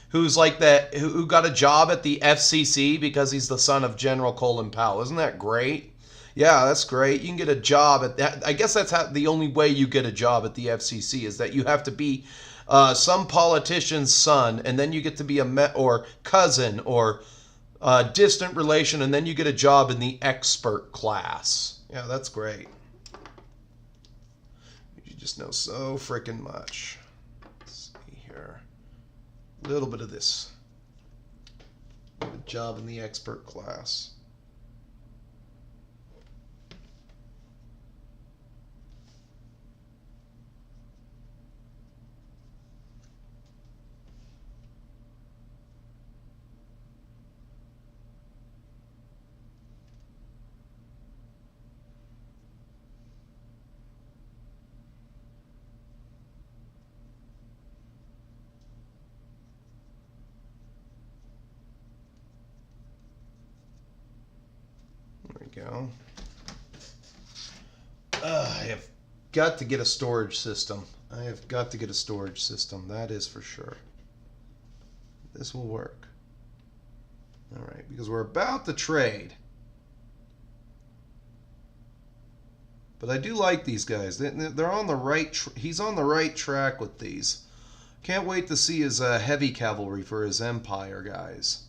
A: who's like that, who got a job at the FCC because he's the son of General Colin Powell. Isn't that great? Yeah, that's great. You can get a job at that. I guess that's the only way you get a job at the FCC is that you have to be some politician's son, and then you get to be or cousin or distant relation, and then you get a job in the expert class. Yeah, that's great. You just know so freaking much. Let's see here. A little bit of this. A job in the expert class. go. I have got to get a storage system. I have got to get a storage system. That is for sure. This will work. All right, because we're about to trade. But I do like these guys. They're on the right. He's on the right track with these. Can't wait to see his heavy cavalry for his empire, guys.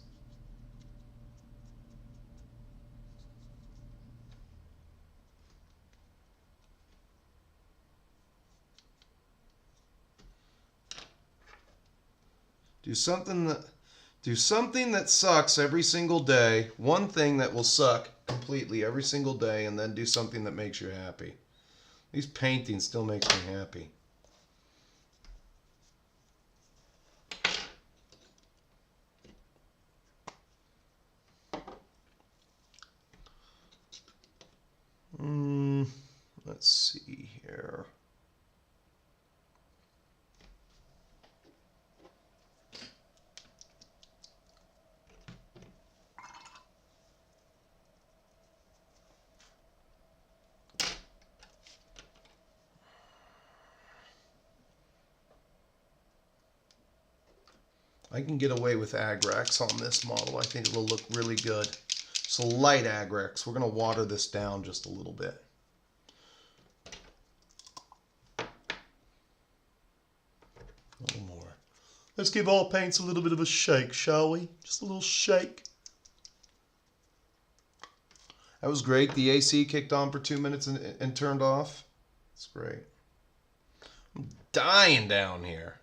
A: Do something that sucks every single day. One thing that will suck completely every single day, and then do something that makes you happy. These paintings still makes me happy. Let's see here. I can get away with Agrax on this model. I think it will look really good. So light Agrax. We're going to water this down just a little bit. A little more. Let's give all paints a little bit of a shake, shall we? Just a little shake. That was great. The AC kicked on for 2 minutes and turned off. It's great. I'm dying down here.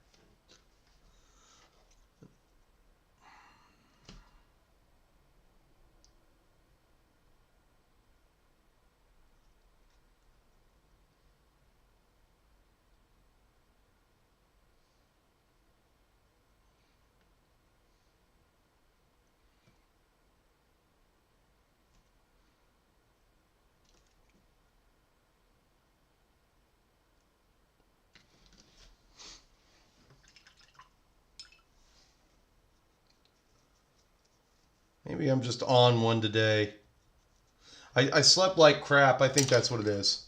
A: Maybe I'm just on one today. I slept like crap. I think that's what it is.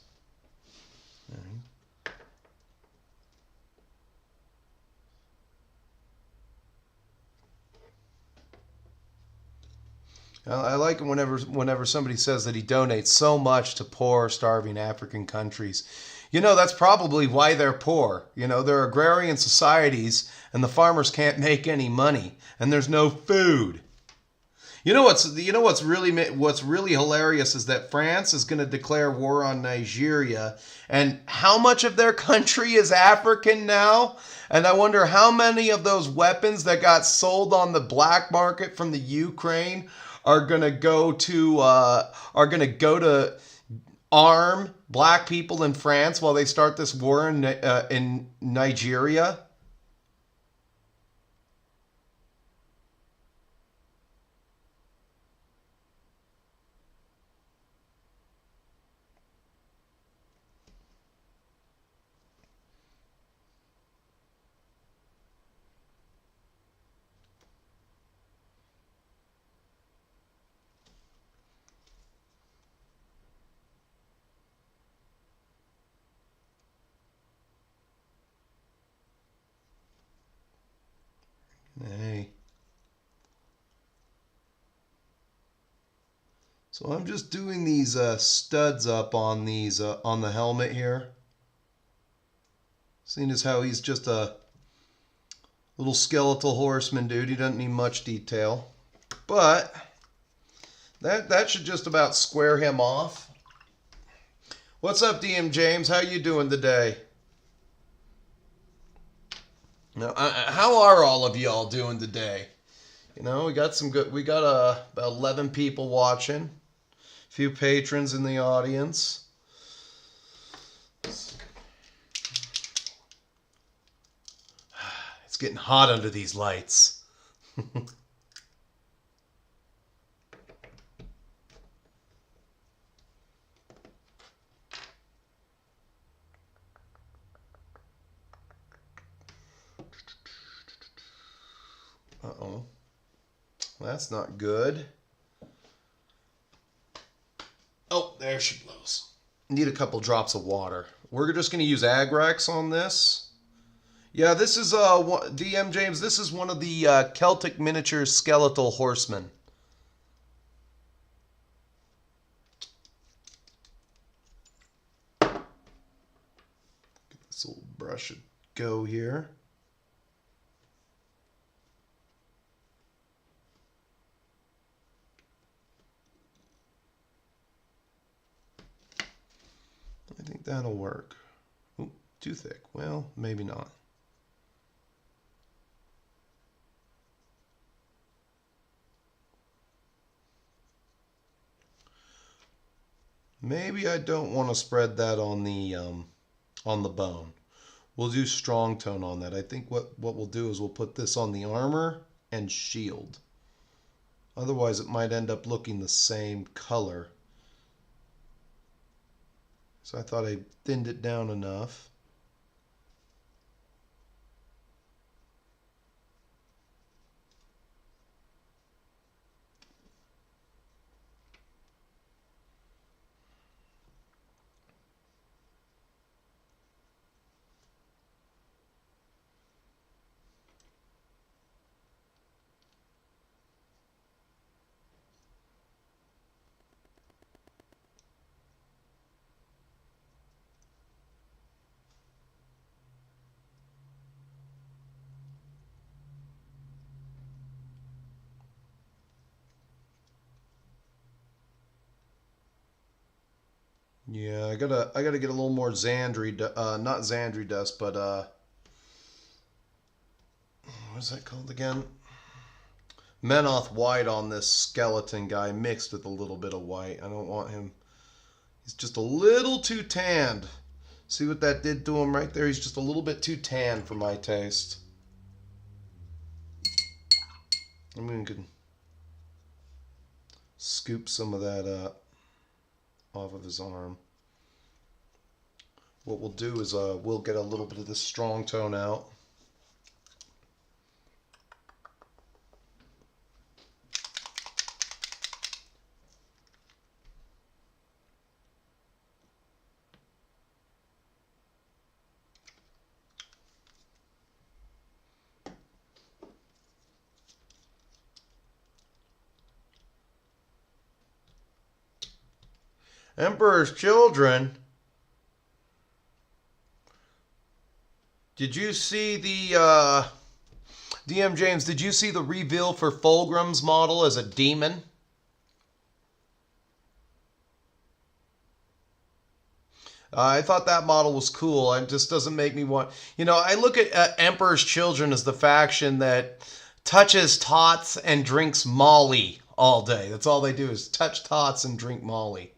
A: I like it whenever somebody says that he donates so much to poor, starving African countries. You know, that's probably why they're poor. You know, they're agrarian societies, and the farmers can't make any money, and there's no food. You know what's really hilarious is that France is going to declare war on Nigeria, and how much of their country is African now? And I wonder how many of those weapons that got sold on the black market from the Ukraine are going to go to arm black people in France while they start this war in Nigeria. Hey. So I'm just doing these studs up on these on the helmet here. Seeing as how he's just a little skeletal horseman dude, he doesn't need much detail. But that should just about square him off. What's up, DM James? How you doing today? Now, how are all of y'all doing today? You know, we got about 11 people watching, a few patrons in the audience. It's getting hot under these lights. Uh-oh. That's not good. There she blows. Need a couple drops of water. We're just going to use Agrax on this. Yeah, this is DM James. This is one of the Celtic Miniatures skeletal horsemen. Get this little brush should go here. I think that'll work. Ooh, too thick. Well, maybe not. Maybe I don't want to spread that on the bone. We'll do strong tone on that. I think what we'll do is we'll put this on the armor and shield. Otherwise, it might end up looking the same color. So I thought I thinned it down enough. Yeah, I gotta get a little more Xandri, not Xandri dust, but what is that called again? Menoth white on this skeleton guy mixed with a little bit of white. I don't want him. He's just a little too tanned. See what that did to him right there? He's just a little bit too tanned for my taste. I mean, we can scoop some of that up off of his arm. What we'll do is we'll get a little bit of this strong tone out. Emperor's Children. Did you see the DM James? Did you see the reveal for Fulgrim's model as a demon? I thought that model was cool. It just doesn't make me want. You know, I look at Emperor's Children as the faction that touches tots and drinks Molly all day. That's all they do is touch tots and drink Molly.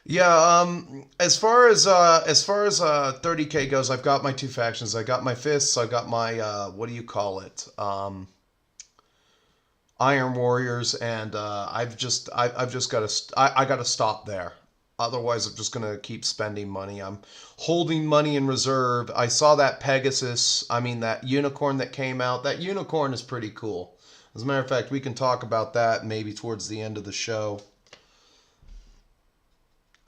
A: Yeah, as far as 30K goes, I've got my two factions. I got my fists. I got my what do you call it? Iron Warriors, and I've just got to I got to stop there. Otherwise, I'm just gonna keep spending money. I'm holding money in reserve. I saw that Pegasus. I mean that unicorn that came out. That unicorn is pretty cool. As a matter of fact, we can talk about that maybe towards the end of the show.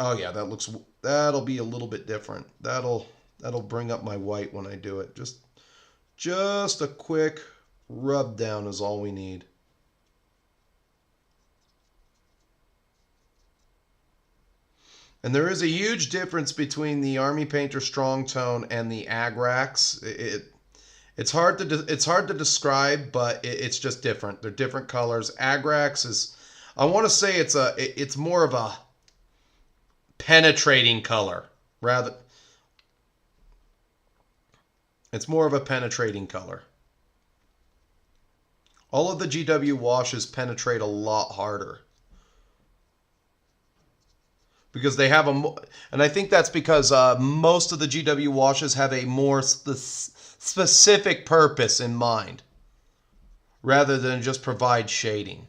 A: Oh yeah, that'll be a little bit different. That'll bring up my white when I do it. Just a quick rub down is all we need. And there is a huge difference between the Army Painter Strong Tone and the Agrax. It's hard to describe, but it's just different. They're different colors. Agrax is, I want to say it's more of a penetrating color. It's more of a penetrating color. All of the GW washes penetrate a lot harder. Because they have and I think that's because most of the GW washes have a more specific purpose in mind. rather than just provide shading.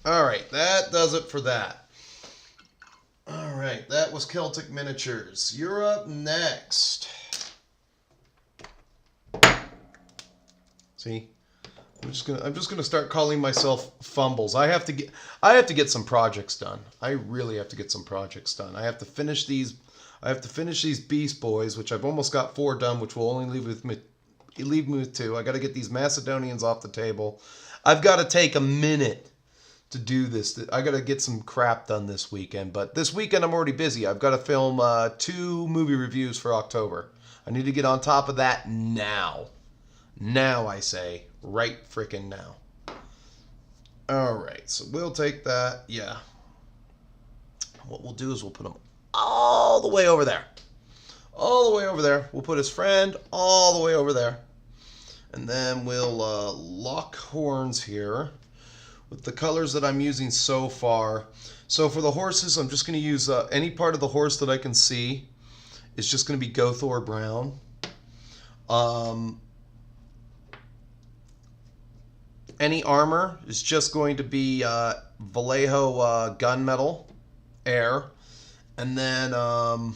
A: All right, that does it for that. All right, that was Celtic Miniatures. You're up next. See, I'm just gonna start calling myself Fumbles. I have to get some projects done. I really have to get some projects done. I have to finish these Beast Boys, which I've almost got 4 done, which will only leave me with 2. I got to get these Macedonians off the table. I've got to take a minute to do this. I got to get some crap done this weekend, but this weekend I'm already busy. I've got to film 2 movie reviews for October. I need to get on top of that now. Now, I say. Right frickin' now. Alright, so we'll take that. Yeah. What we'll do is we'll put them all the way over there. All the way over there. We'll put his friend all the way over there. And then we'll lock horns here with the colors that I'm using so far. So for the horses, I'm just going to use any part of the horse that I can see. It's just going to be Gothor Brown. Any armor is just going to be Vallejo Gunmetal Air. And then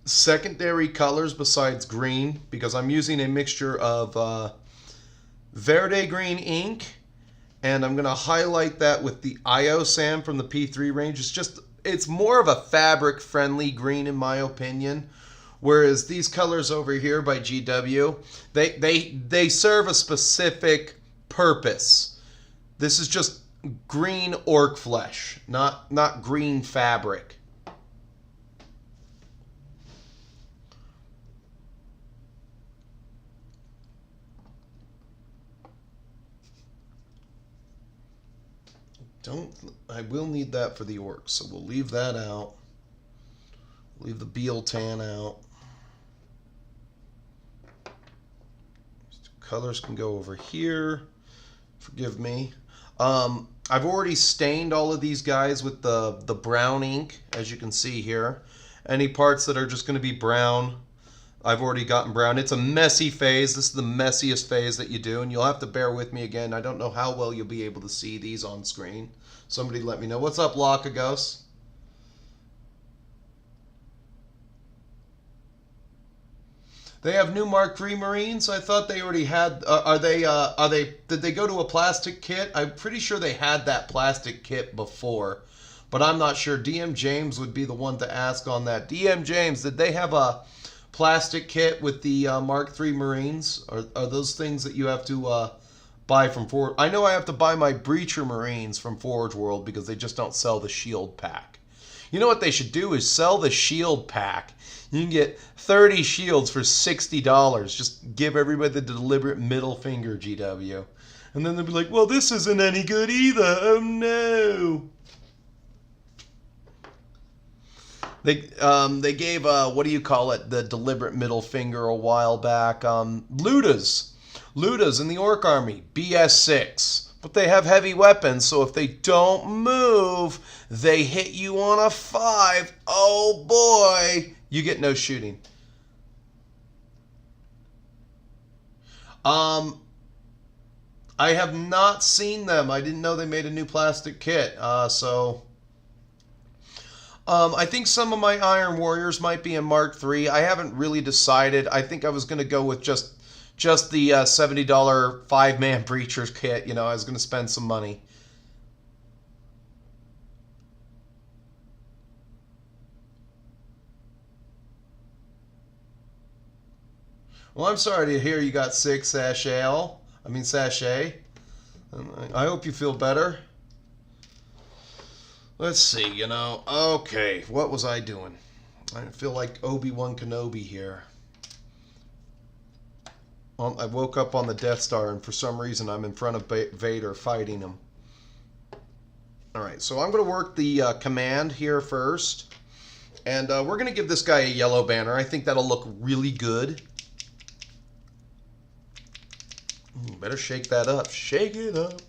A: secondary colors besides green, because I'm using a mixture of Verde green ink, and I'm going to highlight that with the IO Sam from the P3 range. It's more of a fabric friendly green in my opinion, whereas these colors over here by GW, they serve a specific purpose. This is just green orc flesh, not green fabric. I will need that for the orcs, so we'll leave that out. Leave the Beal Tan out. Colors can go over here. Forgive me. I've already stained all of these guys with the brown ink, as you can see here. Any parts that are just going to be brown, I've already gotten brown. It's a messy phase. This is the messiest phase that you do, and you'll have to bear with me again. I don't know how well you'll be able to see these on screen. Somebody let me know. What's up, Lockagos? They have new Mark III Marines. I thought they already had. Did they go to a plastic kit? I'm pretty sure they had that plastic kit before, but I'm not sure. DM James would be the one to ask on that. DM James, did they have a plastic kit with the Mark III Marines? Are those things that you have to buy from Forge? I know I have to buy my Breacher Marines from Forge World because they just don't sell the shield pack. You know what they should do is sell the shield pack. You can get 30 shields for $60. Just give everybody the deliberate middle finger, GW. And then they'll be like, well, this isn't any good either. Oh, no. They gave, what do you call it, the deliberate middle finger a while back. Ludas in the Orc Army, BS6. But they have heavy weapons, so if they don't move, they hit you on a 5. Oh, boy. You get no shooting. I have not seen them. I didn't know they made a new plastic kit. I think some of my Iron Warriors might be in Mark III. I haven't really decided. I think I was going to go with just the $70 5-man Breacher's kit. You know, I was going to spend some money. Well, I'm sorry to hear you got sick, Sachet. I hope you feel better. Let's see, you know. Okay, what was I doing? I feel like Obi-Wan Kenobi here. I woke up on the Death Star, and for some reason I'm in front of Vader fighting him. Alright, so I'm going to work the command here first. And we're going to give this guy a yellow banner. I think that'll look really good. Better shake that up. Shake it up.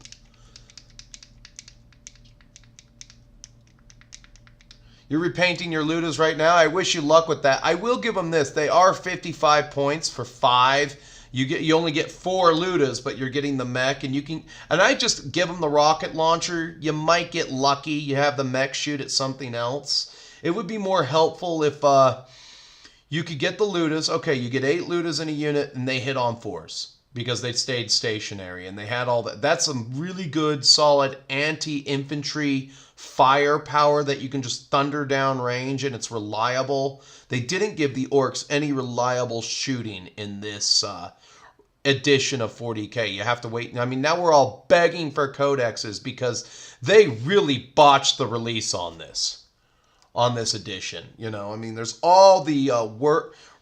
A: You're repainting your Ludas right now. I wish you luck with that. I will give them this. They are 55 points for 5. You only get 4 Ludas, but you're getting the mech, and you can. And I just give them the rocket launcher. You might get lucky. You have the mech shoot at something else. It would be more helpful if you could get the Ludas. Okay, you get 8 Ludas in a unit, and they hit on 4s because they stayed stationary, and they had all that. That's some really good, solid anti-infantry firepower that you can just thunder down range, and it's reliable. They didn't give the orcs any reliable shooting in this edition of 40k. You have to wait. I mean, now we're all begging for codexes because they really botched the release on this edition. You know, I mean, there's all the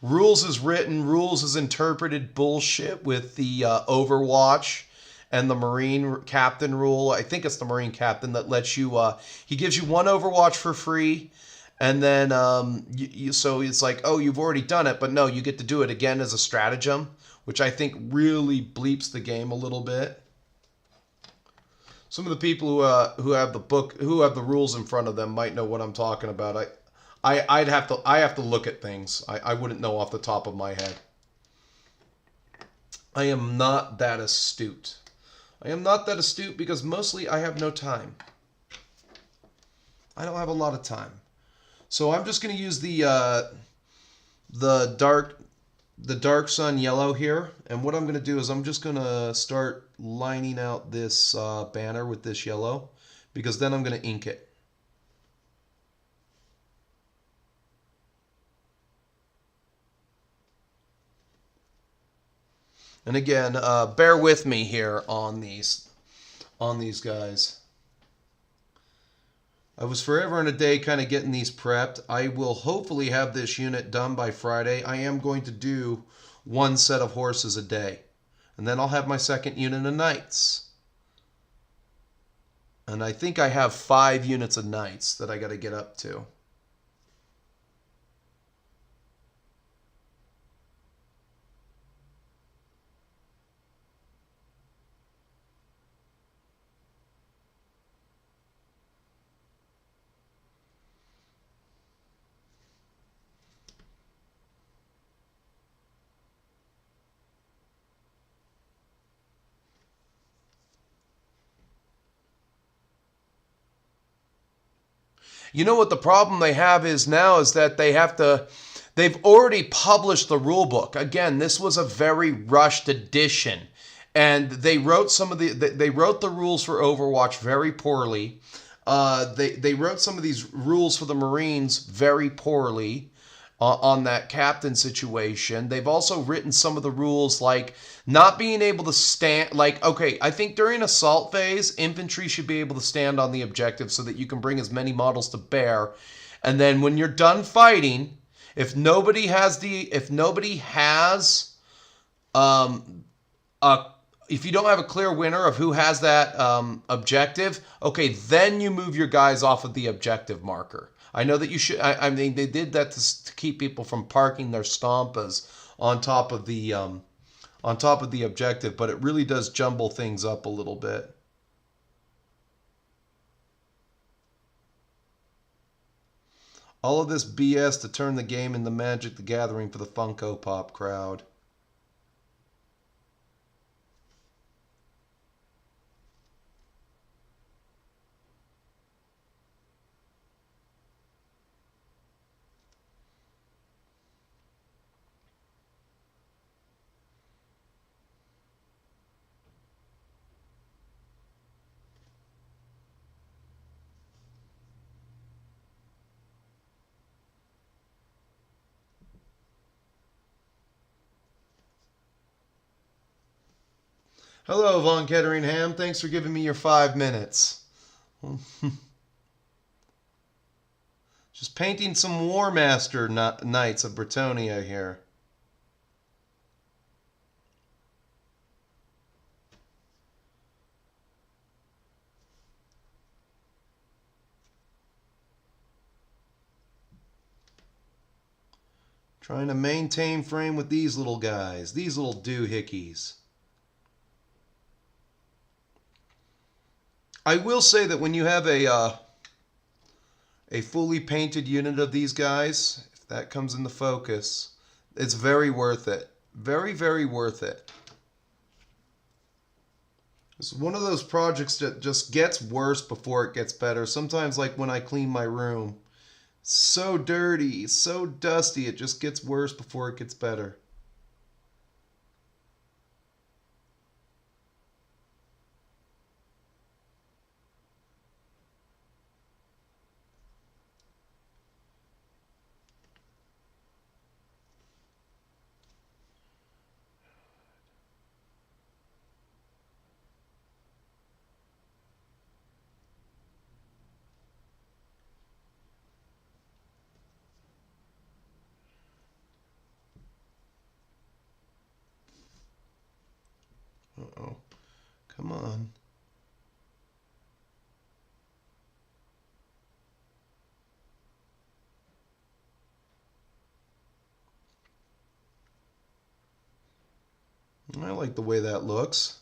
A: rules is written, rules is interpreted bullshit with the Overwatch and the Marine Captain rule. I think it's the Marine Captain that lets you, he gives you 1 Overwatch for free, and then, so it's like, oh, you've already done it, but no, you get to do it again as a stratagem, which I think really bleeps the game a little bit. Some of the people who have the book, who have the rules in front of them might know what I'm talking about. I have to look at things. I wouldn't know off the top of my head. I am not that astute. I am not that astute because mostly I have no time. I don't have a lot of time. So I'm just going to use the dark sun yellow here, and what I'm going to do is I'm just going to start lining out this banner with this yellow, because then I'm going to ink it. And again, bear with me here on these guys. I was forever and a day kind of getting these prepped. I will hopefully have this unit done by Friday. I am going to do 1 set of horses a day. And then I'll have my second unit of knights. And I think I have 5 units of knights that I got to get up to. You know what the problem they have is now is that they've already published the rule book. Again, this was a very rushed edition, and they wrote they wrote the rules for Overwatch very poorly. They wrote some of these rules for the Marines very poorly on that captain situation. They've also written some of the rules like not being able to stand, like, okay, I think during assault phase, infantry should be able to stand on the objective so that you can bring as many models to bear. And then when you're done fighting, if nobody has if you don't have a clear winner of who has that objective, okay, then you move your guys off of the objective marker. I know that you should. I mean, they did that to keep people from parking their stompas on top of the objective, but it really does jumble things up a little bit. All of this BS to turn the game into Magic the Gathering for the Funko Pop crowd. Hello, Von Ketteringham. Thanks for giving me your 5 minutes. Just painting some Warmaster Knights of Bretonnia here. Trying to maintain frame with these little guys, these little doohickeys. I will say that when you have a fully painted unit of these guys, if that comes into focus, it's very worth it. Very, very worth it. It's one of those projects that just gets worse before it gets better. Sometimes, like when I clean my room, so dirty, so dusty, it just gets worse before it gets better. Uh-oh. Come on. I like the way that looks.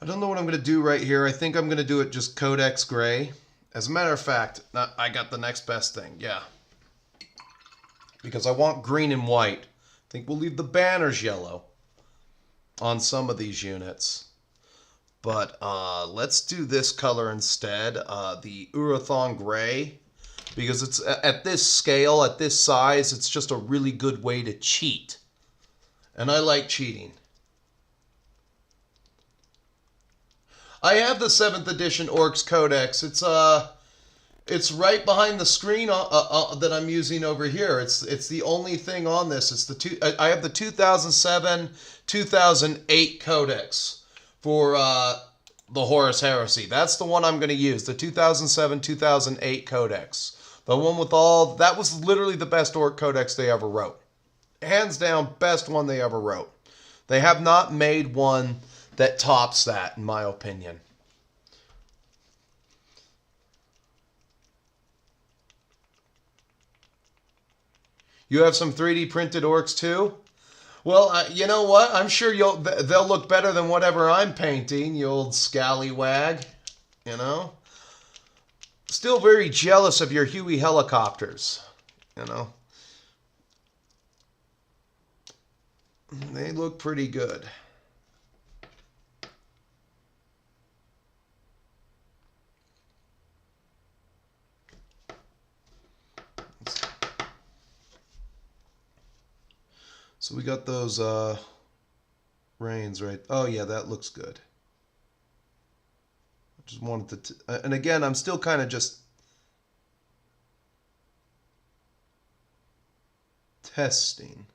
A: I don't know what I'm going to do right here. I think I'm going to do it just Codex Gray. As a matter of fact, I got the next best thing. Yeah. Because I want green and white. I think we'll leave the banners yellow on some of these units. But let's do this color instead. The Urathon Gray. Because it's at this scale, at this size, it's just a really good way to cheat. And I like cheating. I have the 7th edition Orcs Codex. It's right behind the screen that I'm using over here. It's the only thing on this. I have the 2007, 2008 Codex for the Horus Heresy. That's the one I'm going to use. The 2007, 2008 Codex. The one with all... That was literally the best Orc Codex they ever wrote. Hands down, best one they ever wrote. They have not made one that tops that, in my opinion. You have some 3D printed orcs too? Well, you know what? I'm sure they'll look better than whatever I'm painting, you old scallywag. You know? Still very jealous of your Huey helicopters. You know? They look pretty good. So we got those reins, right? Oh yeah, that looks good. I just wanted to, and again, I'm still kind of just testing.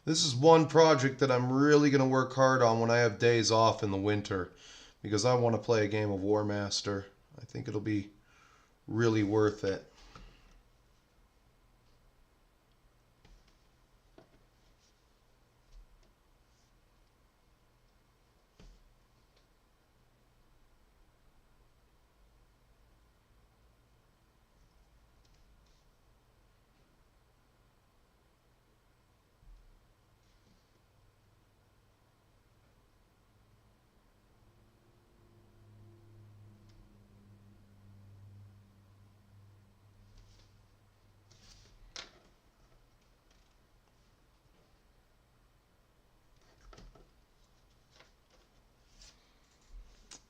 A: This is one project that I'm really going to work hard on when I have days off in the winter, because I want to play a game of Warmaster. I think it'll be really worth it.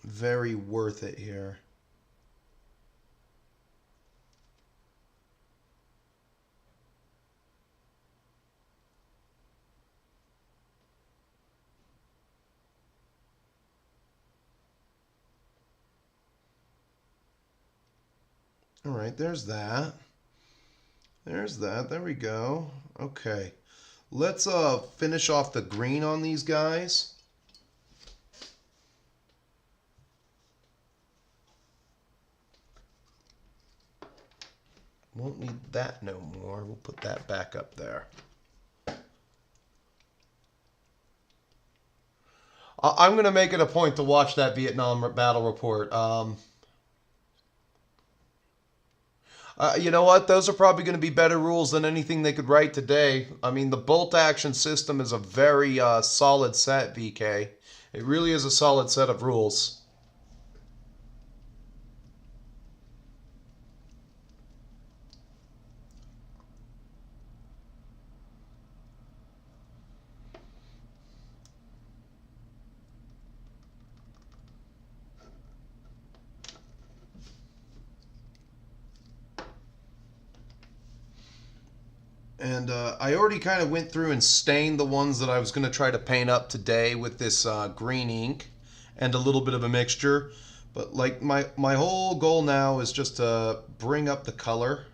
A: Very worth it here. All right, there's that. There's that. There we go. Okay. Let's finish off the green on these guys. Won't need that no more. We'll put that back up there. I'm going to make it a point to watch that Vietnam battle report. You know what? Those are probably going to be better rules than anything they could write today. I mean, the bolt action system is a very solid set, VK. It really is a solid set of rules. And I already kind of went through and stained the ones that I was going to try to paint up today with this green ink and a little bit of a mixture. But like my whole goal now is just to bring up the color.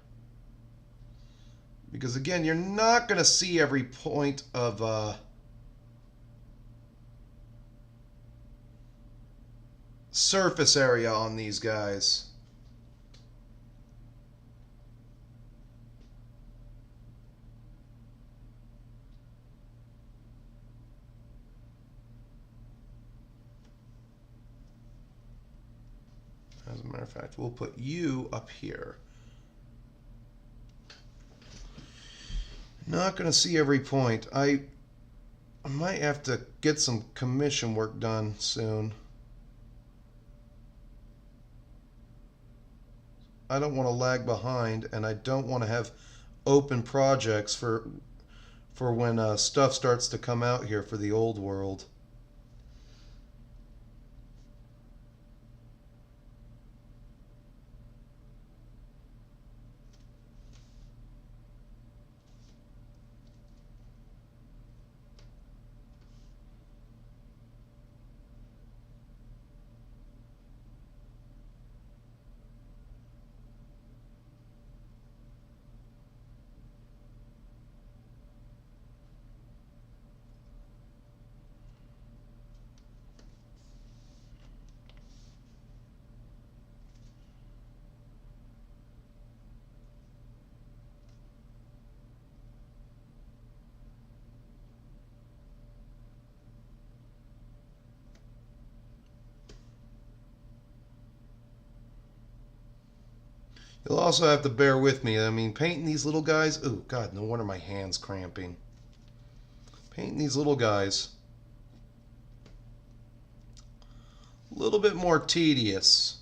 A: Because again, you're not going to see every point of surface area on these guys. As a matter of fact, we'll put you up here. Not going to see every point. I might have to get some commission work done soon. I don't want to lag behind, and I don't want to have open projects for when stuff starts to come out here for the old world. You'll also have to bear with me. I mean, painting these little guys... Oh, God, no wonder my hand's cramping. Painting these little guys. A little bit more tedious.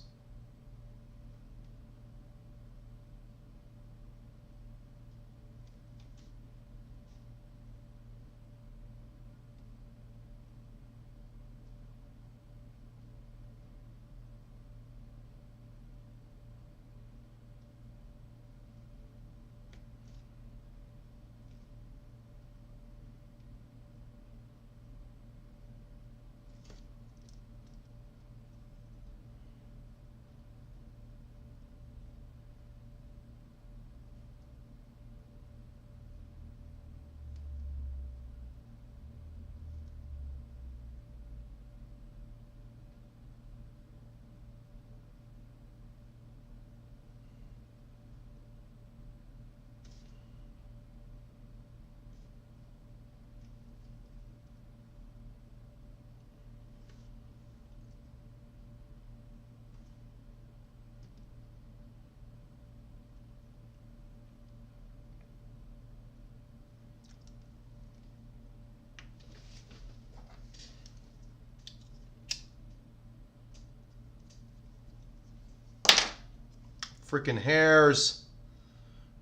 A: Frickin' hairs.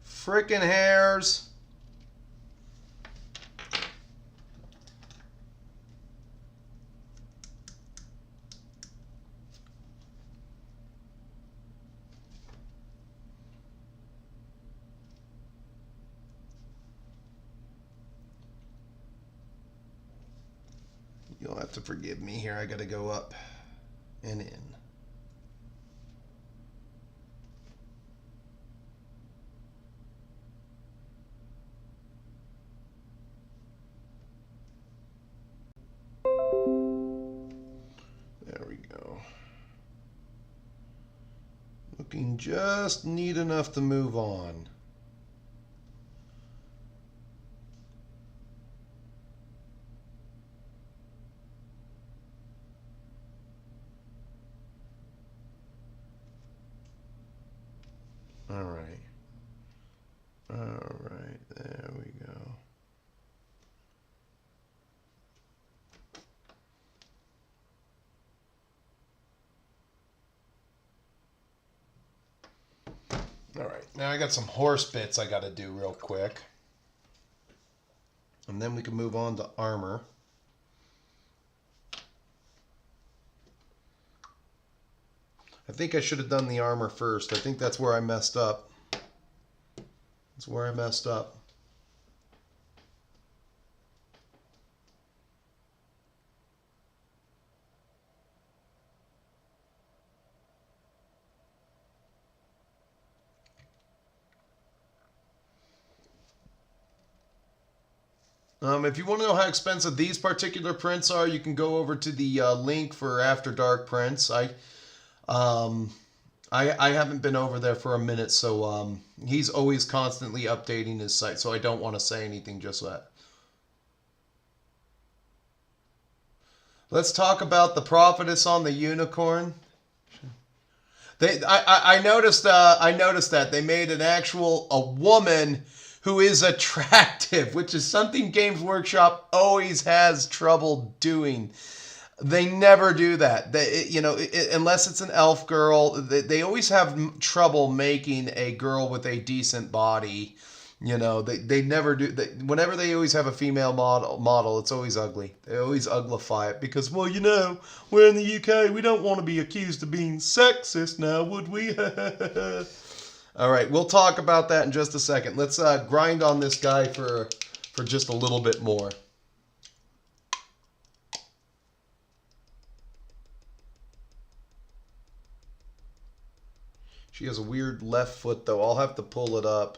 A: Frickin' hairs. You'll have to forgive me here. I gotta go up and in. looking just neat enough to move on. All right. All right, there we go. All right, now I got some horse bits I got to do real quick. And then we can move on to armor. I think I should have done the armor first. I think that's where I messed up. That's where I messed up. If you want to know how expensive these particular prints are, you can go over to the link for After Dark prints. I haven't been over there for a minute, so he's always constantly updating his site, so I don't want to say anything just yet. Let's talk about the prophetess on the unicorn. I noticed that they made a woman who is attractive, which is something Games Workshop always has trouble doing. They never do that. Unless it's an elf girl, they always have trouble making a girl with a decent body. They never do. Whenever they always have a female model, it's always ugly. They always uglify it because, well, we're in the UK. We don't want to be accused of being sexist now, would we? All right, we'll talk about that in just a second. Let's grind on this guy for just a little bit more. She has a weird left foot, though. I'll have to pull it up.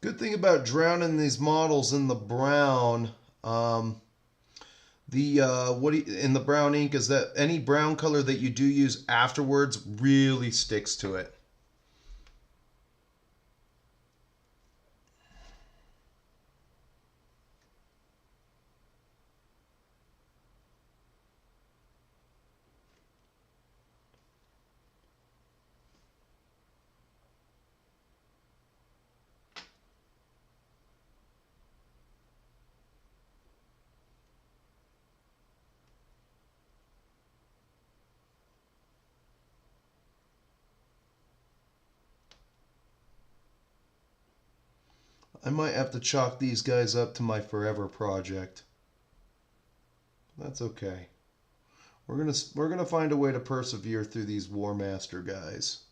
A: Good thing about drowning these models in the brown, in the brown ink is that any brown color that you do use afterwards really sticks to it. I might have to chalk these guys up to my forever project. That's okay. We're gonna find a way to persevere through these Warmaster guys.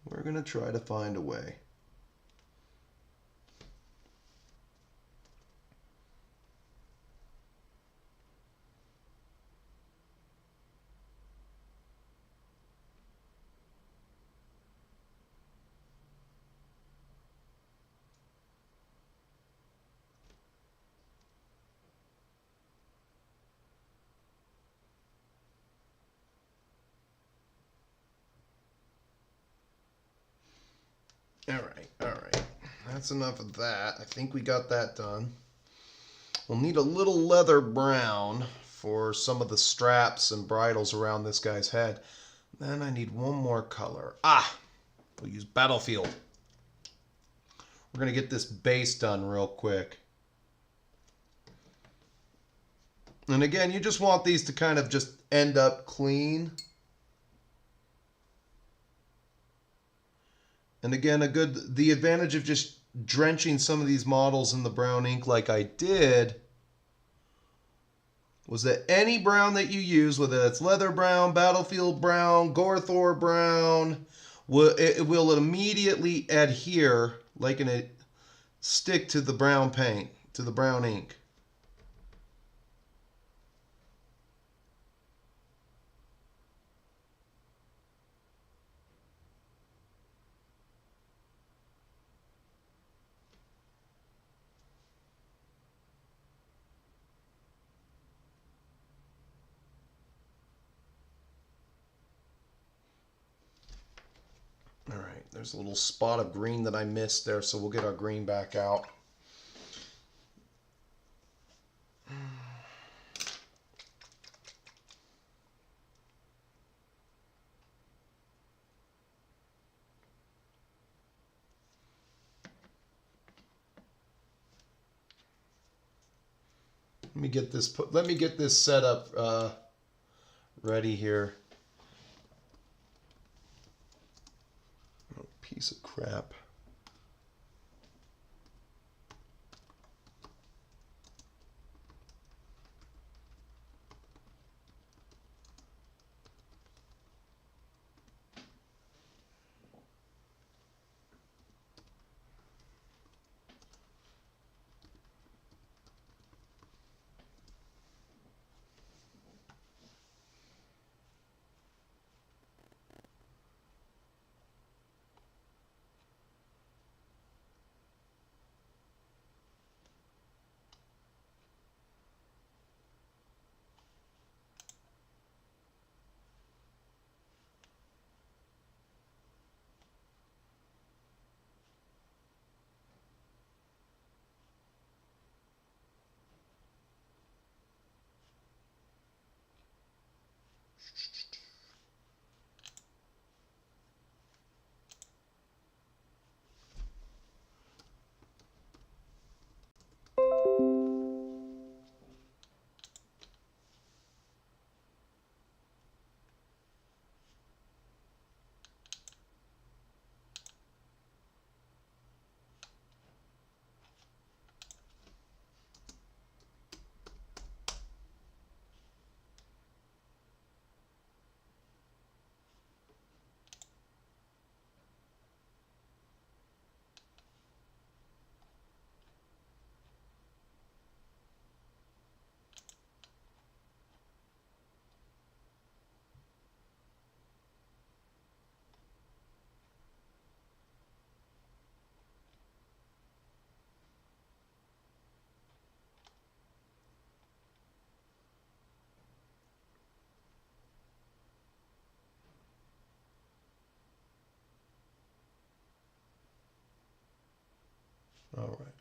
A: We're gonna try to find a way. All right. That's enough of that. I think we got that done. We'll need a little leather brown for some of the straps and bridles around this guy's head. Then I need one more color. We'll use Battlefield. We're going to get this base done real quick. And again, you just want these to kind of just end up clean. And again, the advantage of just drenching some of these models in the brown ink like I did was that any brown that you use, whether that's leather brown, battlefield brown, Gorthor brown, it will immediately adhere, like stick to the brown paint, to the brown ink. All right, there's a little spot of green that I missed there, so we'll get our green back out. Let me get this set up ready here. Oh, piece of crap.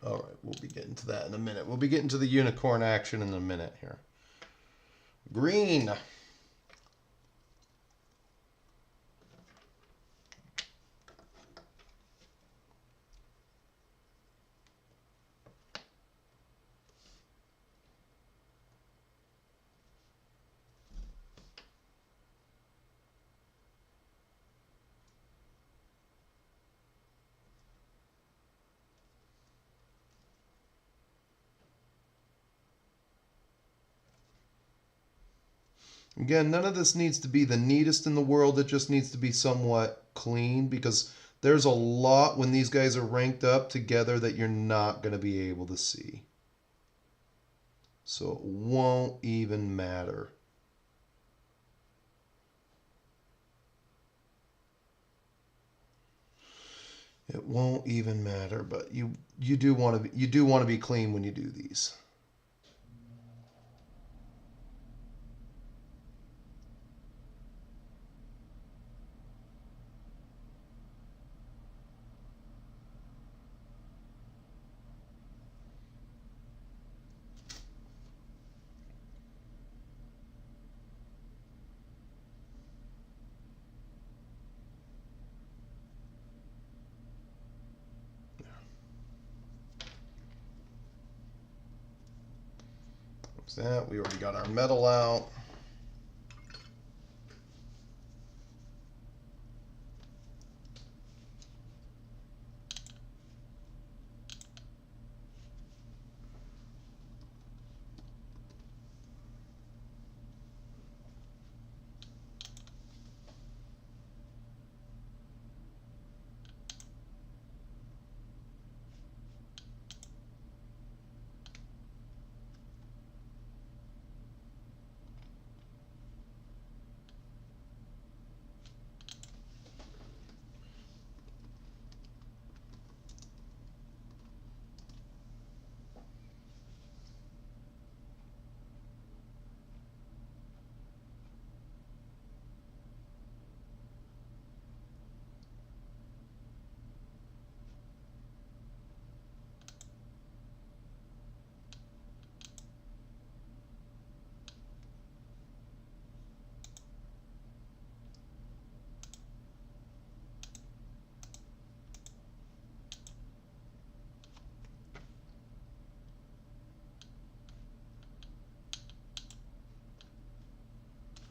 A: All right, we'll be getting to that in a minute. We'll be getting to the unicorn action in a minute here. Green. Again, none of this needs to be the neatest in the world. It just needs to be somewhat clean, because there's a lot when these guys are ranked up together that you're not going to be able to see. So it won't even matter. It won't even matter, but you do want to be clean when you do these. That we already got our metal out.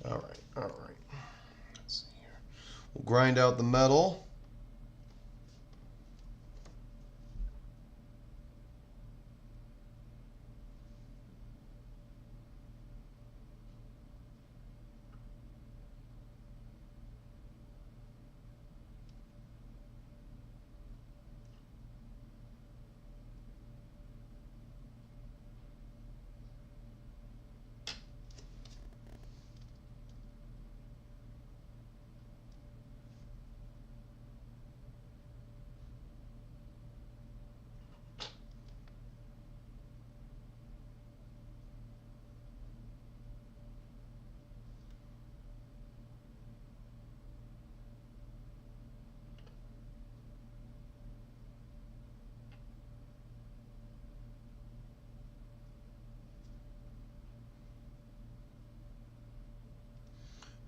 A: All right, all right. Let's see here. We'll grind out the metal.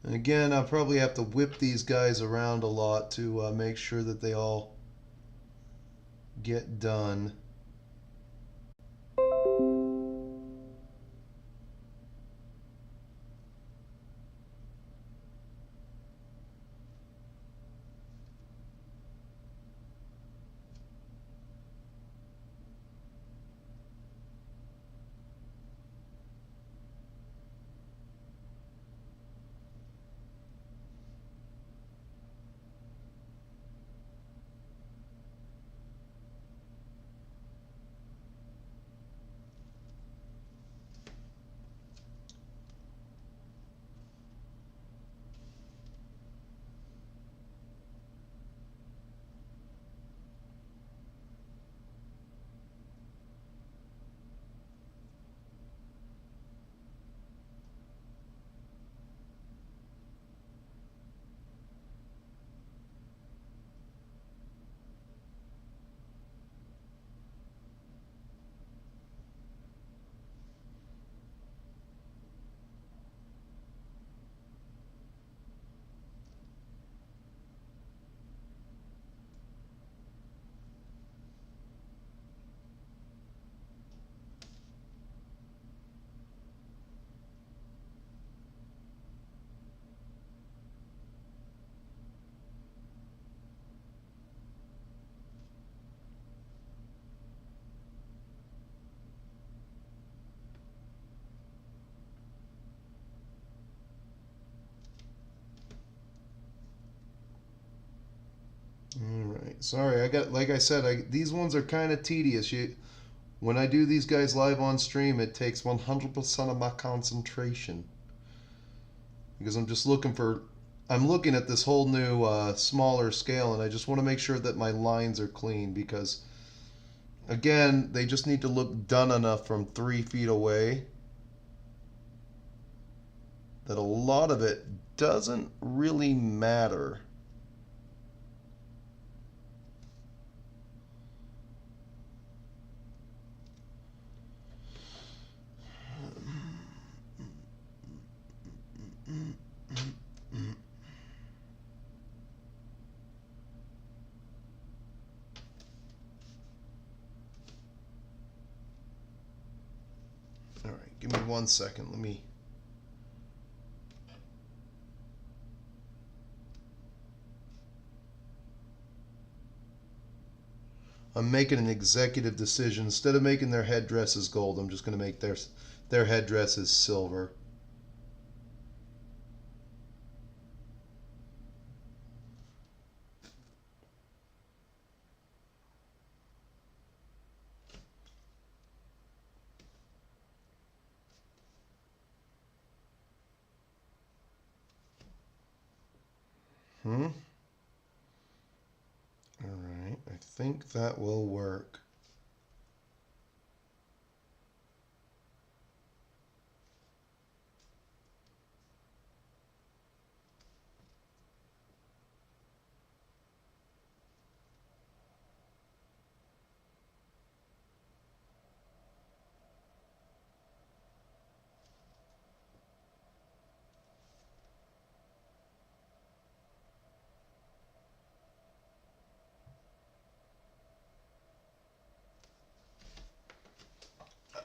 A: And again, I'll probably have to whip these guys around a lot to make sure that they all get done. All right. Sorry, like I said, these ones are kind of tedious. When I do these guys live on stream, it takes 100% of my concentration because I'm just I'm looking at this whole new smaller scale, and I just want to make sure that my lines are clean because, again, they just need to look done enough from 3 feet away that a lot of it doesn't really matter. All right, Give me 1 second. Let me... I'm making an executive decision. Instead of making their headdresses gold, I'm just going to make their headdresses silver. All right, I think that will work.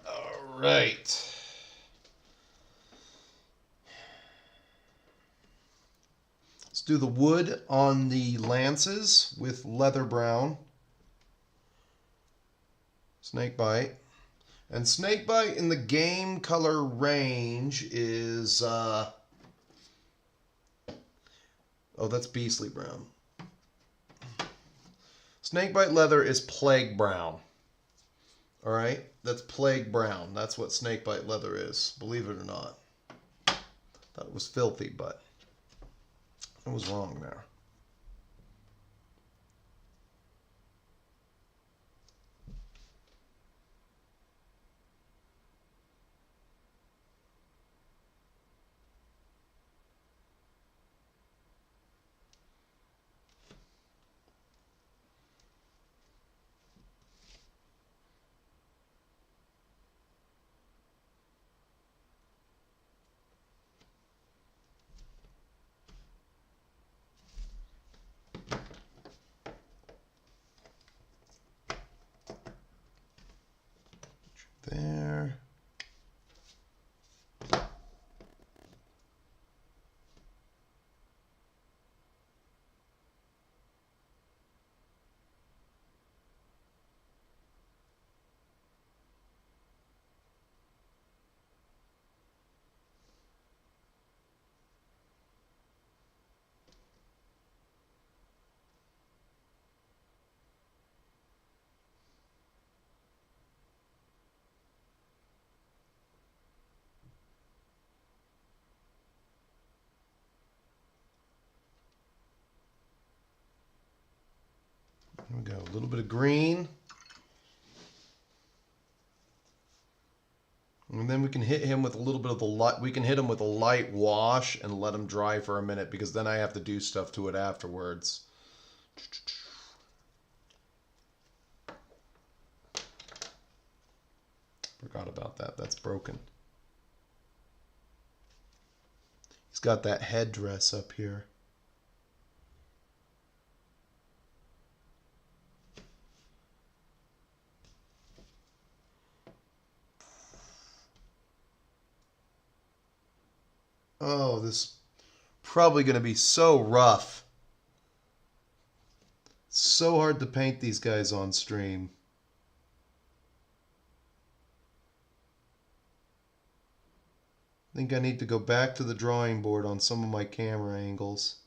A: All right. Let's do the wood on the lances with leather brown. Snakebite. And snakebite in the game color range is... oh, that's beastly brown. Snakebite leather is plague brown. All right? That's plague brown. That's what snakebite leather is, believe it or not. Thought it was filthy, but I was wrong there. There. There we go. A little bit of green. And then we can hit him with a little bit of the light. We can hit him with a light wash and let him dry for a minute, because then I have to do stuff to it afterwards. Forgot about that. That's broken. He's got that headdress up here. Oh, this is probably going to be so rough. So hard to paint these guys on stream. I think I need to go back to the drawing board on some of my camera angles.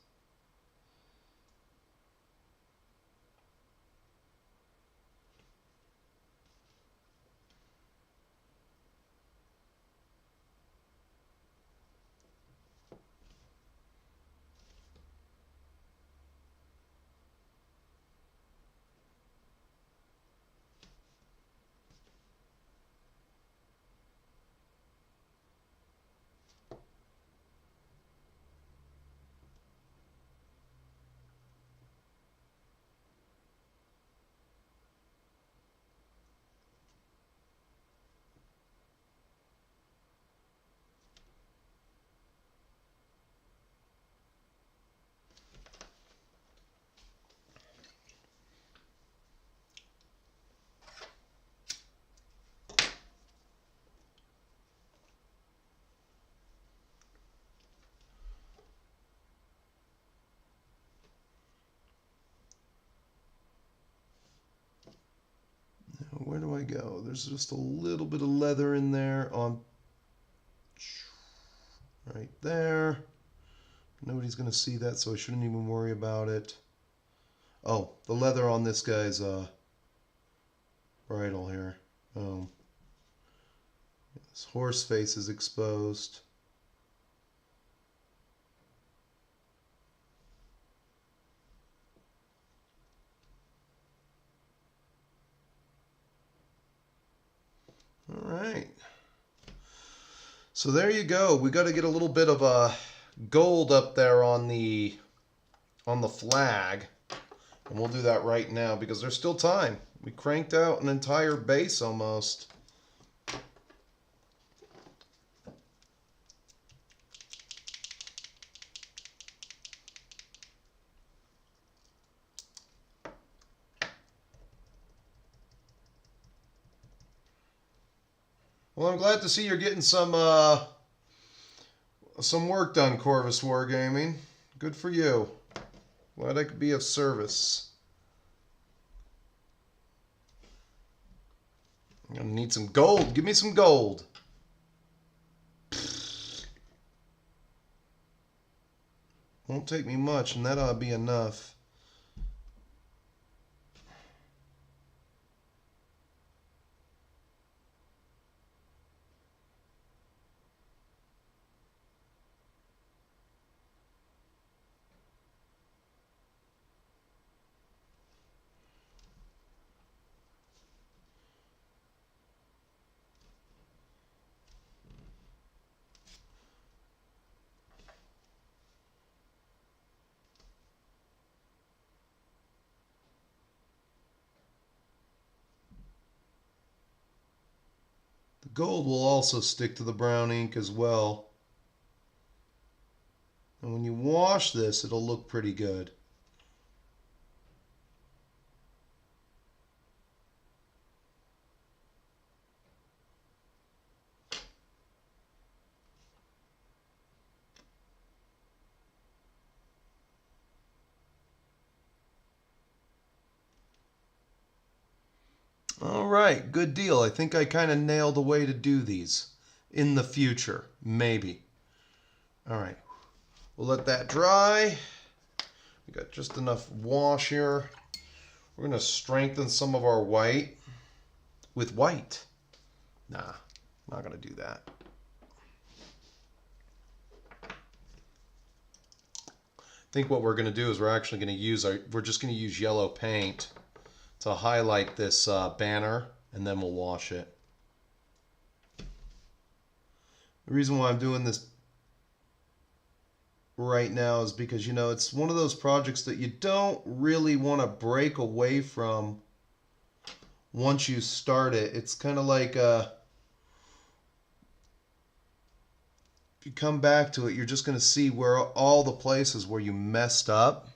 A: where do I go? There's just a little bit of leather in there on right there. Nobody's going to see that, so I shouldn't even worry about it. Oh, the leather on this guy's bridle here. Oh. His horse face is exposed. All right. So there you go. We got to get a little bit of gold up there on the flag. And we'll do that right now because there's still time. We cranked out an entire base almost. Well, I'm glad to see you're getting some work done, Corvus Wargaming. Good for you. Glad I could be of service. I'm gonna need some gold. Give me some gold. Won't take me much, and that ought to be enough. The gold will also stick to the brown ink as well. And when you wash this, it'll look pretty good. All right, good deal. I think I kind of nailed a way to do these in the future, maybe. All right, we'll let that dry. We got just enough wash here. We're going to strengthen some of our white with white. Nah, not going to do that. I think what we're going to do is we're actually going to use we're just going to use yellow paint to highlight this banner, and then we'll wash it. The reason why I'm doing this right now is because, you know, it's one of those projects that you don't really want to break away from once you start it. It's kind of like if you come back to it, you're just going to see where all the places where you messed up.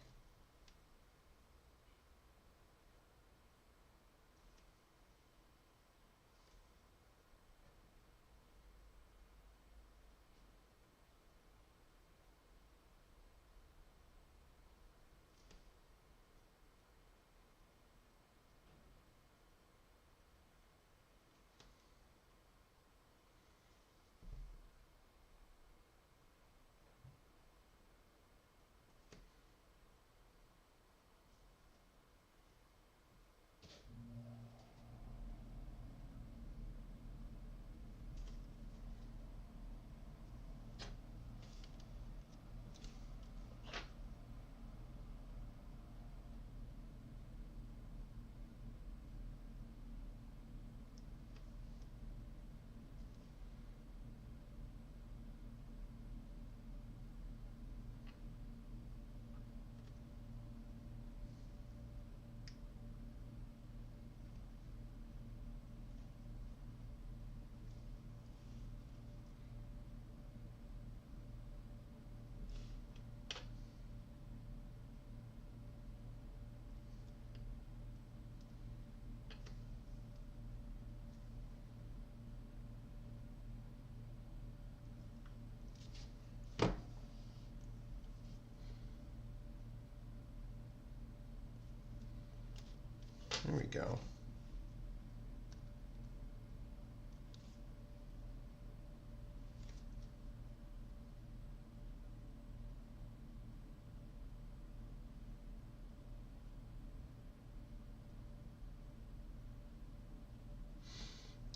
A: There we go.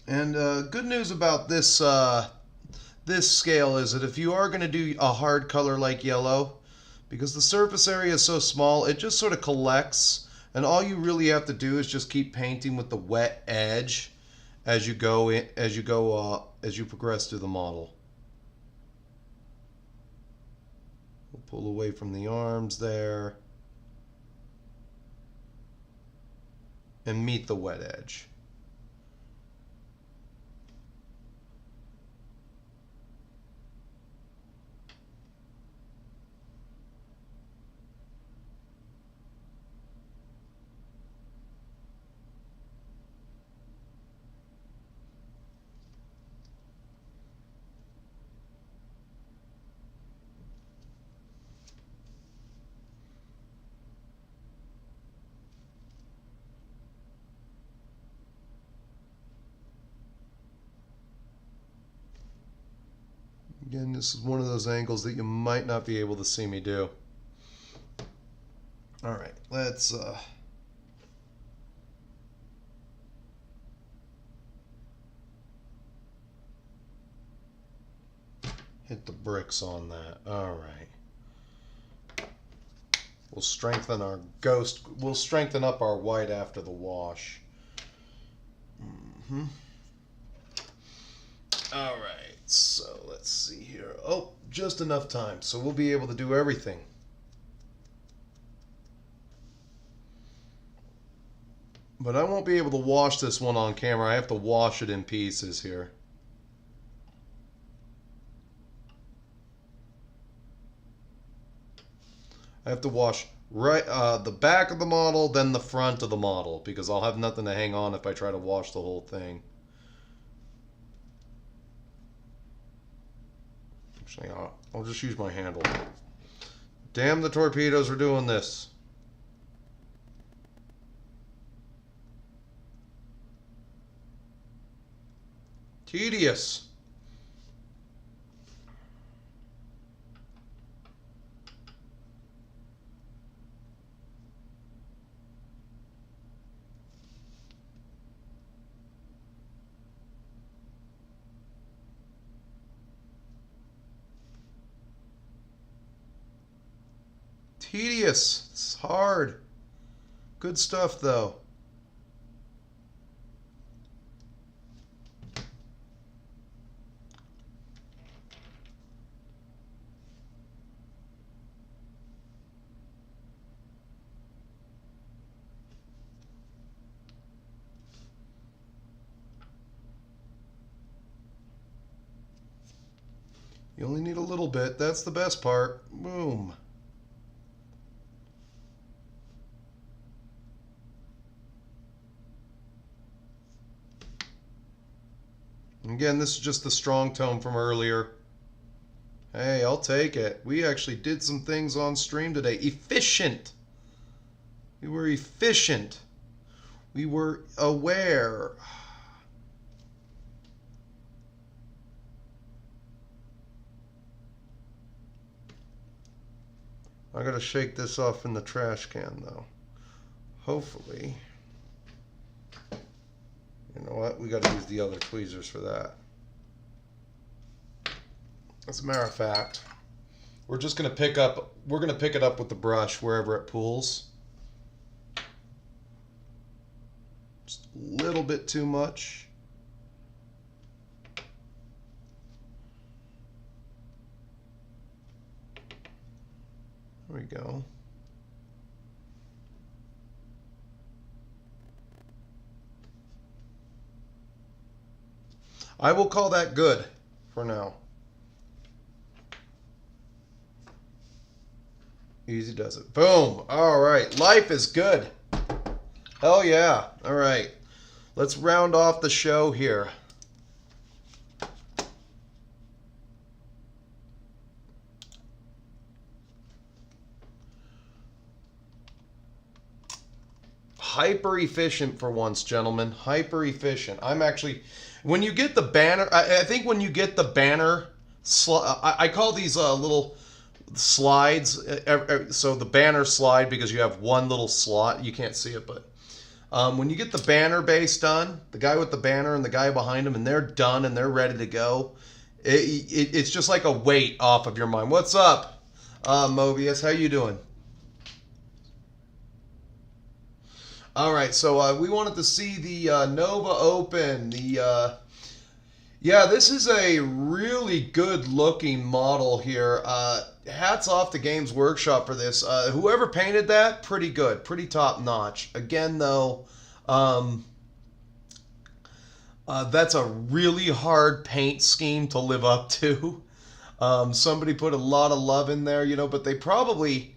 A: And good news about this this scale is that if you are going to do a hard color like yellow, because the surface area is so small, it just sort of collects, and all you really have to do is just keep painting with the wet edge as you go in, as you progress through the model. We'll pull away from the arms there and meet the wet edge. Again, this is one of those angles that you might not be able to see me do. All right, let's hit the bricks on that. All right. We'll strengthen our ghost. We'll strengthen up our white after the wash. All right. So let's see here. Oh, just enough time. So we'll be able to do everything. But I won't be able to wash this one on camera. I have to wash it in pieces here. I have to wash right the back of the model, then the front of the model, because I'll have nothing to hang on if I try to wash the whole thing. Actually, I'll just use my handle. Damn the torpedoes are doing this. Tedious. Tedious. It's hard. Good stuff, though. You only need a little bit. That's the best part. Boom. Again, this is just the strong tone from earlier. Hey, I'll take it. We actually did some things on stream today. Efficient. We were efficient. We were aware. I gotta shake this off in the trash can, though. Hopefully. You know what? We got to use the other tweezers for that. As a matter of fact, we're just going to pick it up with the brush wherever it pools. Just a little bit too much. There we go. I will call that good for now. Easy does it. Boom. All right. Life is good. Hell yeah. All right. Let's round off the show here. Hyper efficient for once, gentlemen. Hyper efficient. I'm actually... When you get the banner, I think when you get the banner, I call these little slides. So the banner slide, because you have one little slot. You can't see it, but When you get the banner base done, the guy with the banner and the guy behind him, and they're done and they're ready to go, it's just like a weight off of your mind. What's up, Mobius? How you doing? All right, so we wanted to see the Nova Open. Yeah, this is a really good-looking model here. Hats off to Games Workshop for this. Whoever painted that, pretty good, pretty top-notch. Again, though, that's a really hard paint scheme to live up to. Somebody put a lot of love in there, you know, but they probably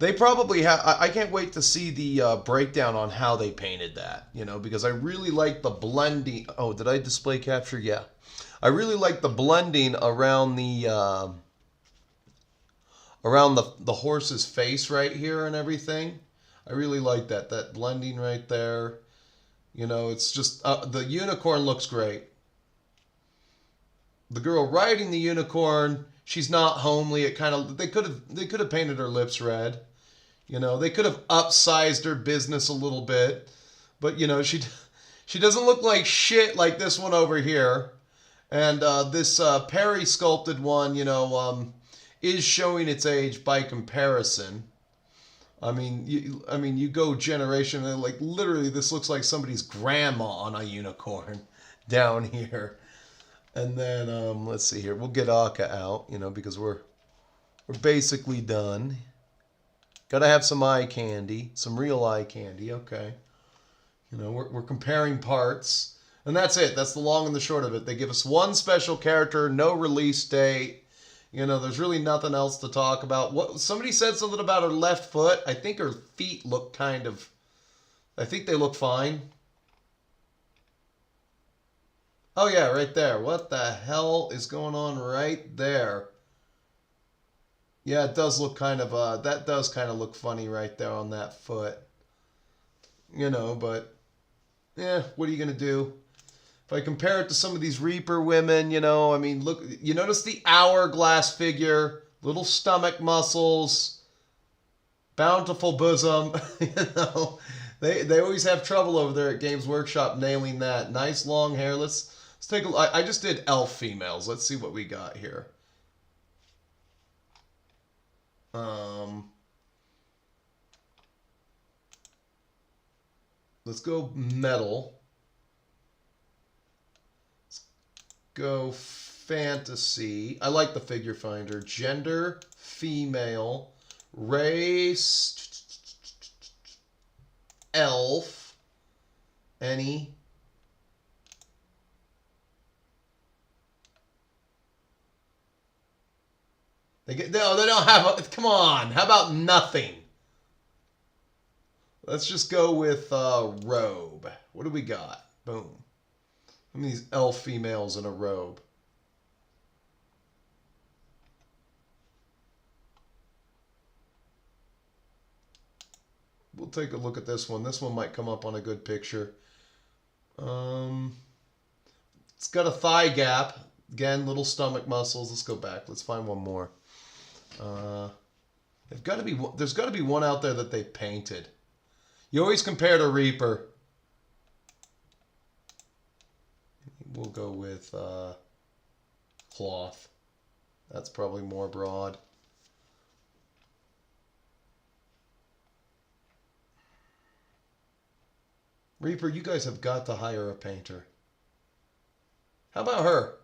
A: have. I can't wait to see the breakdown on how they painted that, you know, because I really like the blending. Oh, did I display capture? Yeah, I really like the blending around the horse's face right here and everything. I really like that blending right there. You know, it's just the unicorn looks great. The girl riding the unicorn, she's not homely. It kind of they could have painted her lips red. You know, they could have upsized her business a little bit, but you know, she doesn't look like shit like this one over here. And this Perry sculpted one, you know, is showing its age by comparison. I mean, you go generation, and like literally, this looks like somebody's grandma on a unicorn down here. And then let's see here, we'll get Akka out, you know, because we're basically done. Got to have some eye candy, some real eye candy. Okay, you know, we're comparing parts, and that's it. That's the long and the short of it. They give us one special character, no release date. You know, there's really nothing else to talk about. What somebody said something about her left foot. I think her feet look kind of. I think they look fine. Oh yeah, right there. What the hell is going on right there? Yeah, it does look kind of, that does kind of look funny right there on that foot. You know, but, yeah, what are you going to do? If I compare it to some of these Reaper women, you know, I mean, look, you notice the hourglass figure, little stomach muscles, bountiful bosom, you know. They always have trouble over there at Games Workshop nailing that. Nice long hair. Let's take a look. I just did elf females. Let's see what we got here. Let's go metal. Let's go fantasy. I like the figure finder. Gender, female. Race, elf. Any. No, they don't have. Come on. How about nothing? Let's just go with robe. What do we got? Boom. How many elf females in a robe? We'll take a look at this one. This one might come up on a good picture. It's got a thigh gap. Again, little stomach muscles. Let's go back. Let's find one more. There's got to be one out there that they painted. You always compare to Reaper. We'll go with cloth. That's probably more broad. Reaper, you guys have got to hire a painter. How about her?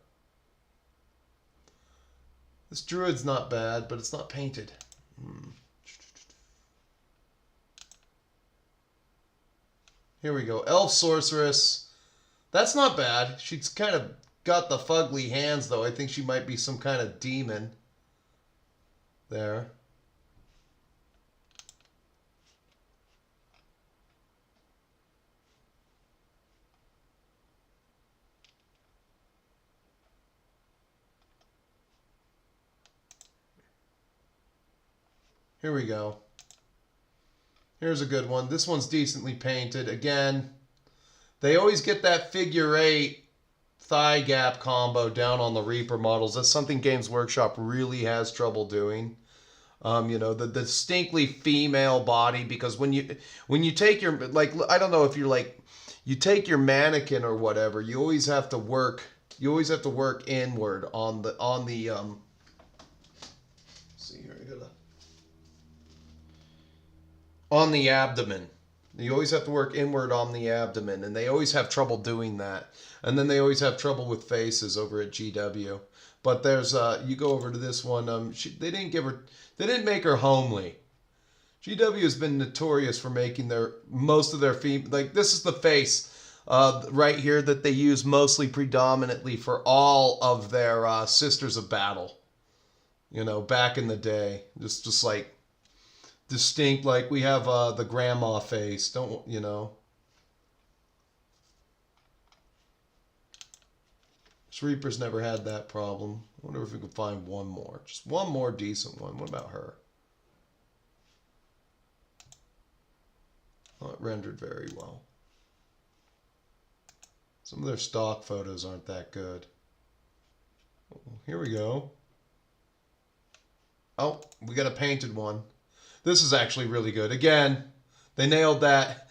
A: This druid's not bad, but it's not painted. Here we go. Elf sorceress. That's not bad. She's kind of got the fugly hands, though. I think she might be some kind of demon. There. Here we go. Here's a good one. This one's decently painted. Again, they always get that figure 8 thigh gap combo down on the Reaper models. That's something Games Workshop really has trouble doing. You know, the distinctly female body, because when you take your, like, I don't know if you're like, you take your mannequin or whatever, you always have to work inward on the see here, I gotta, on the abdomen. You always have to work inward on the abdomen, and they always have trouble doing that. And then they always have trouble with faces over at GW. But there's you go over to this one. They didn't make her homely. GW has been notorious for making most of their like, this is the face right here that they use mostly predominantly for all of their Sisters of Battle. You know, back in the day, just like distinct, like we have the grandma face, don't you know? Reaper's never had that problem. I wonder if we can find one more. Just one more decent one. What about her? Not rendered very well. Some of their stock photos aren't that good. Here we go. Oh, we got a painted one. This is actually really good. Again, they nailed that.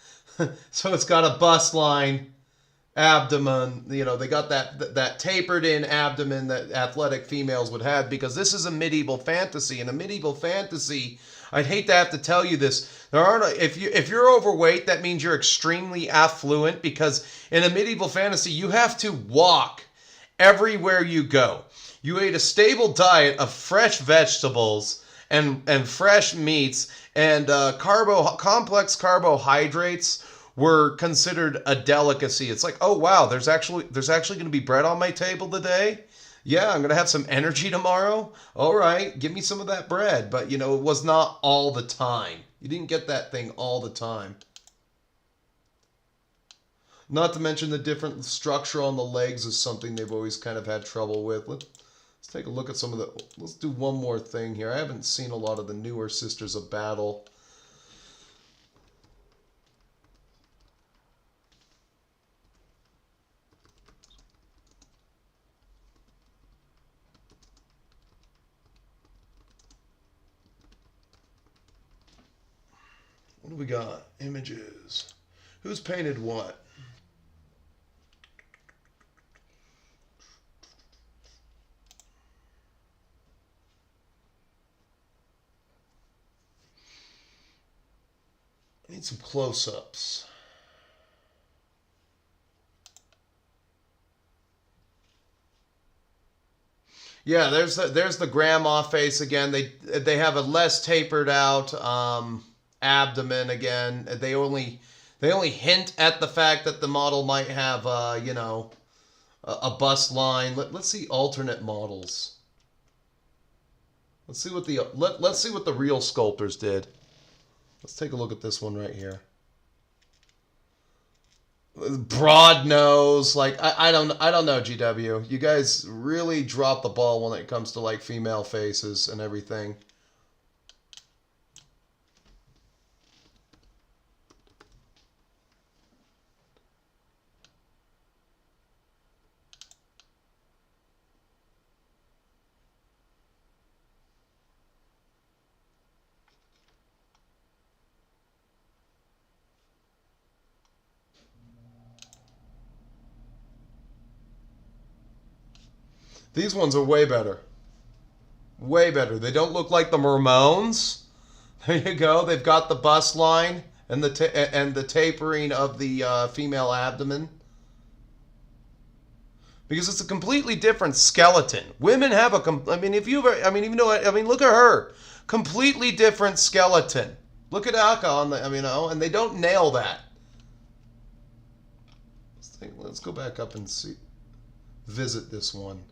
A: So it's got a bust line, abdomen, you know, they got that tapered in abdomen that athletic females would have, because this is a medieval fantasy. In a medieval fantasy, I'd hate to have to tell you this, there aren't if you're overweight, that means you're extremely affluent, because in a medieval fantasy you have to walk everywhere you go. You ate a stable diet of fresh vegetables and fresh meats, and complex carbohydrates were considered a delicacy. It's like, oh wow, there's actually going to be bread on my table today. Yeah, I'm going to have some energy tomorrow. All right, give me some of that bread. But you know, it was not all the time. You didn't get that thing all the time. Not to mention the different structure on the legs is something they've always kind of had trouble with. Let's take a look at some of the. Let's do one more thing here. I haven't seen a lot of the newer Sisters of Battle. What do we got? Images. Who's painted what? I need some close-ups. Yeah, there's the grandma face again. They have a less tapered out abdomen again. They only hint at the fact that the model might have you know, a bust line. Let's see alternate models. Let's see what the real sculptors did. Let's take a look at this one right here. Broad nose, like I don't know, GW. You guys really drop the ball when it comes to like female faces and everything. These ones are way better. Way better. They don't look like the Ramones. There you go. They've got the bust line and the tapering of the female abdomen. Because it's a completely different skeleton. Women have I mean, look at her. Completely different skeleton. Look at Aka on the, and they don't nail that. Let's go back up and see. Visit this one.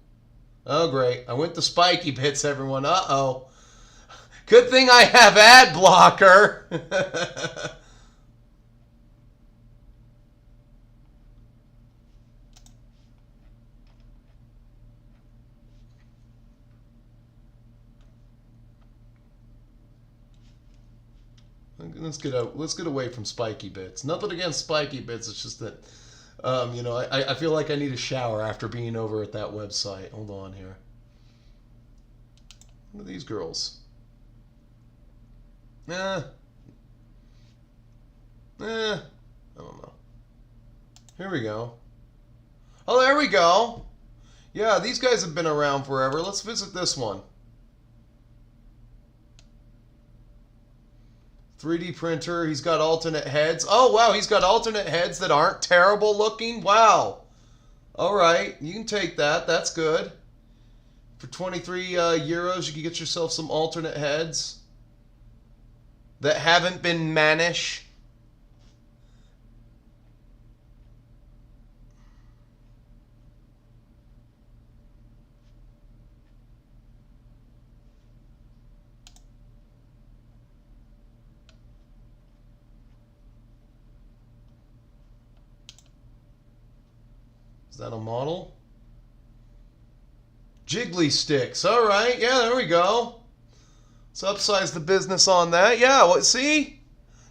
A: Oh, great. I went to spiky bits, everyone. Uh-oh. Good thing I have ad blocker. Let's get away from spiky bits. Nothing against spiky bits. It's just that I feel like I need a shower after being over at that website. Hold on here. What are these girls? I don't know. Here we go. Oh, there we go. Yeah, these guys have been around forever. Let's visit this one. 3D printer. He's got alternate heads. Oh, wow. He's got alternate heads that aren't terrible looking. Wow. All right. You can take that. That's good. For 23 euros, you can get yourself some alternate heads that haven't been mannish. Is that a model? Jiggly sticks. All right. Yeah, there we go. Let's upsize the business on that. Yeah, well, see?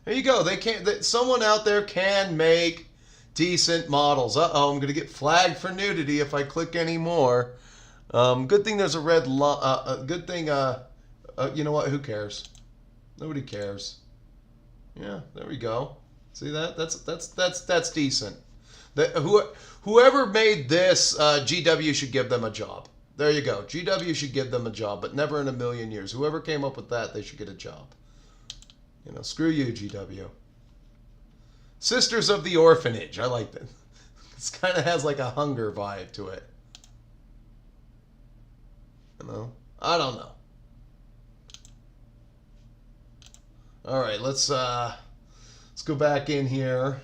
A: There you go. They can't. Someone out there can make decent models. Uh-oh, I'm going to get flagged for nudity if I click any more. Good thing there's a red line. Good thing, you know what? Who cares? Nobody cares. Yeah, there we go. See that? That's decent. Whoever made this, GW should give them a job. There you go. GW should give them a job, but never in a million years. Whoever came up with that, they should get a job. You know, screw you, GW. Sisters of the Orphanage. I like that. This kind of has like a Hunger vibe to it. You know? I don't know. All right, let's go back in here.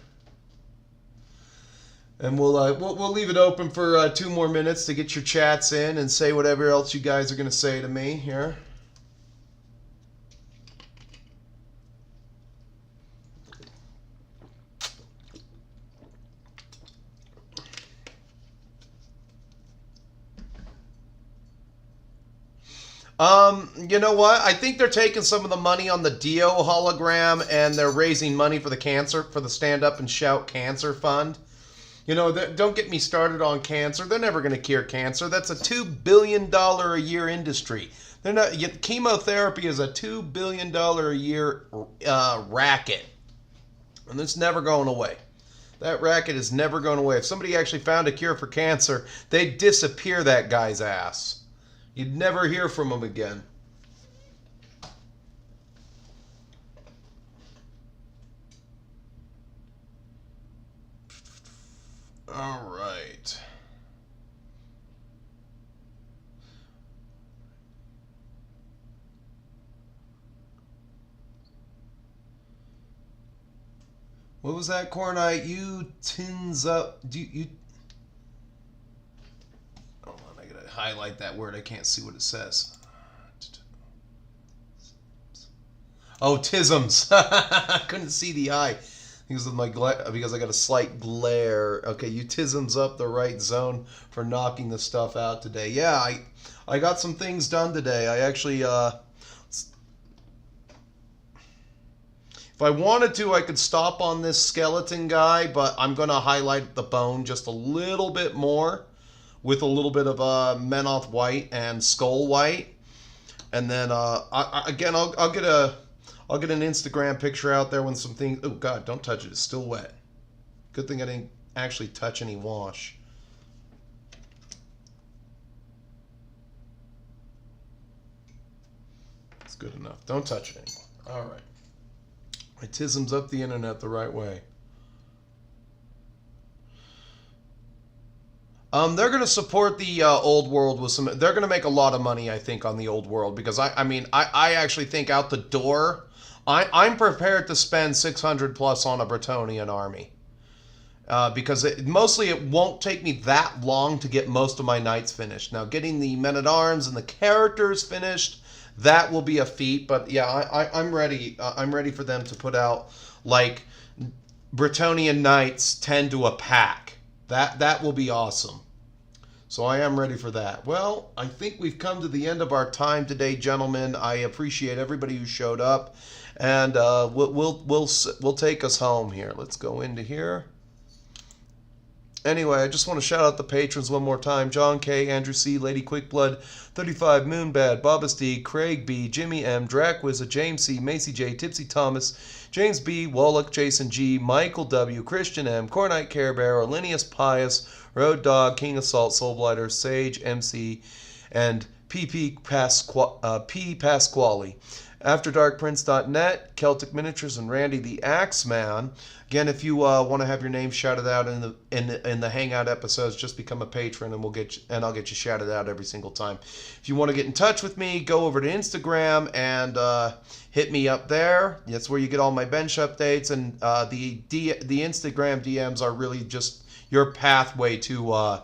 A: And we'll leave it open for 2 more minutes to get your chats in and say whatever else you guys are going to say to me here. You know what? I think they're taking some of the money on the Dio hologram and they're raising money for the Stand Up and Shout Cancer Fund. You know, don't get me started on cancer. They're never going to cure cancer. That's a $2 billion a year industry. They're not. Chemotherapy is a $2 billion a year racket, and it's never going away. That racket is never going away. If somebody actually found a cure for cancer, they'd disappear that guy's ass. You'd never hear from him again. All right. What was that, Cornite? You tins up. You. Hold on, I gotta highlight that word. I can't see what it says. Oh, tisms. I couldn't see the I. Because of because I got a slight glare. Okay, you tisms up the right zone for knocking the stuff out today. Yeah, I got some things done today. I actually if I wanted to, I could stop on this skeleton guy, but I'm going to highlight the bone just a little bit more with a little bit of Menoth white and skull white. And then I'll get an Instagram picture out there when some things... Oh, God, don't touch it. It's still wet. Good thing I didn't actually touch any wash. It's good enough. Don't touch it anymore. All right. I tisms up the internet the right way. They're going to support the old world with some... They're going to make a lot of money, I think, on the old world. Because, I actually think out the door... I'm prepared to spend 600 plus on a Bretonnian army. Because mostly it won't take me that long to get most of my knights finished. Now, getting the men-at-arms and the characters finished, that will be a feat. But, yeah, I'm ready. I'm ready for them to put out, like, Bretonnian knights 10 to a pack. That will be awesome. So I am ready for that. Well, I think we've come to the end of our time today, gentlemen. I appreciate everybody who showed up. And we'll take us home here. Let's go into here. Anyway, I just want to shout out the patrons one more time. John K, Andrew C, Lady Quickblood, 35, Moonbad, Bobas D, Craig B, Jimmy M, Dracwizza, James C, Macy J, Tipsy Thomas, James B, Wallach, Jason G, Michael W, Christian M, Cornite Care Bear, Linnaeus Pius, Road Dog, King Assault, Soulblighter, Sage, MC, and P. Pasquale. AfterDarkPrince.net, Celtic Miniatures, and Randy the Axeman. Again, if you want to have your name shouted out in the Hangout episodes, just become a patron, and I'll get you shouted out every single time. If you want to get in touch with me, go over to Instagram and hit me up there. That's where you get all my bench updates, and the Instagram DMs are really just your pathway to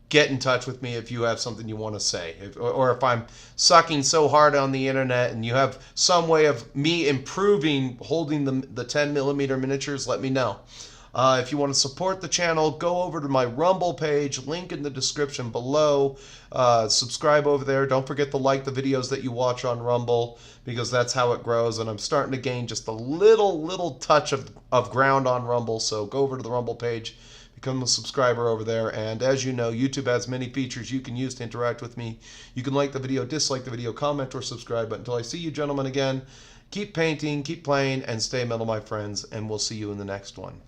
A: get in touch with me if you have something you want to say, or if I'm sucking so hard on the internet and you have some way of me improving holding the 10mm miniatures, let me know. If you want to support the channel, go over to my Rumble page, link in the description below. Subscribe over there. Don't forget to like the videos that you watch on Rumble, because that's how it grows, and I'm starting to gain just a little touch of ground on Rumble, so go over to the Rumble page. Become a subscriber over there, and as you know, YouTube has many features you can use to interact with me. You can like the video, dislike the video, comment, or subscribe. But until I see you gentlemen again, keep painting, keep playing, and stay metal, my friends, and we'll see you in the next one.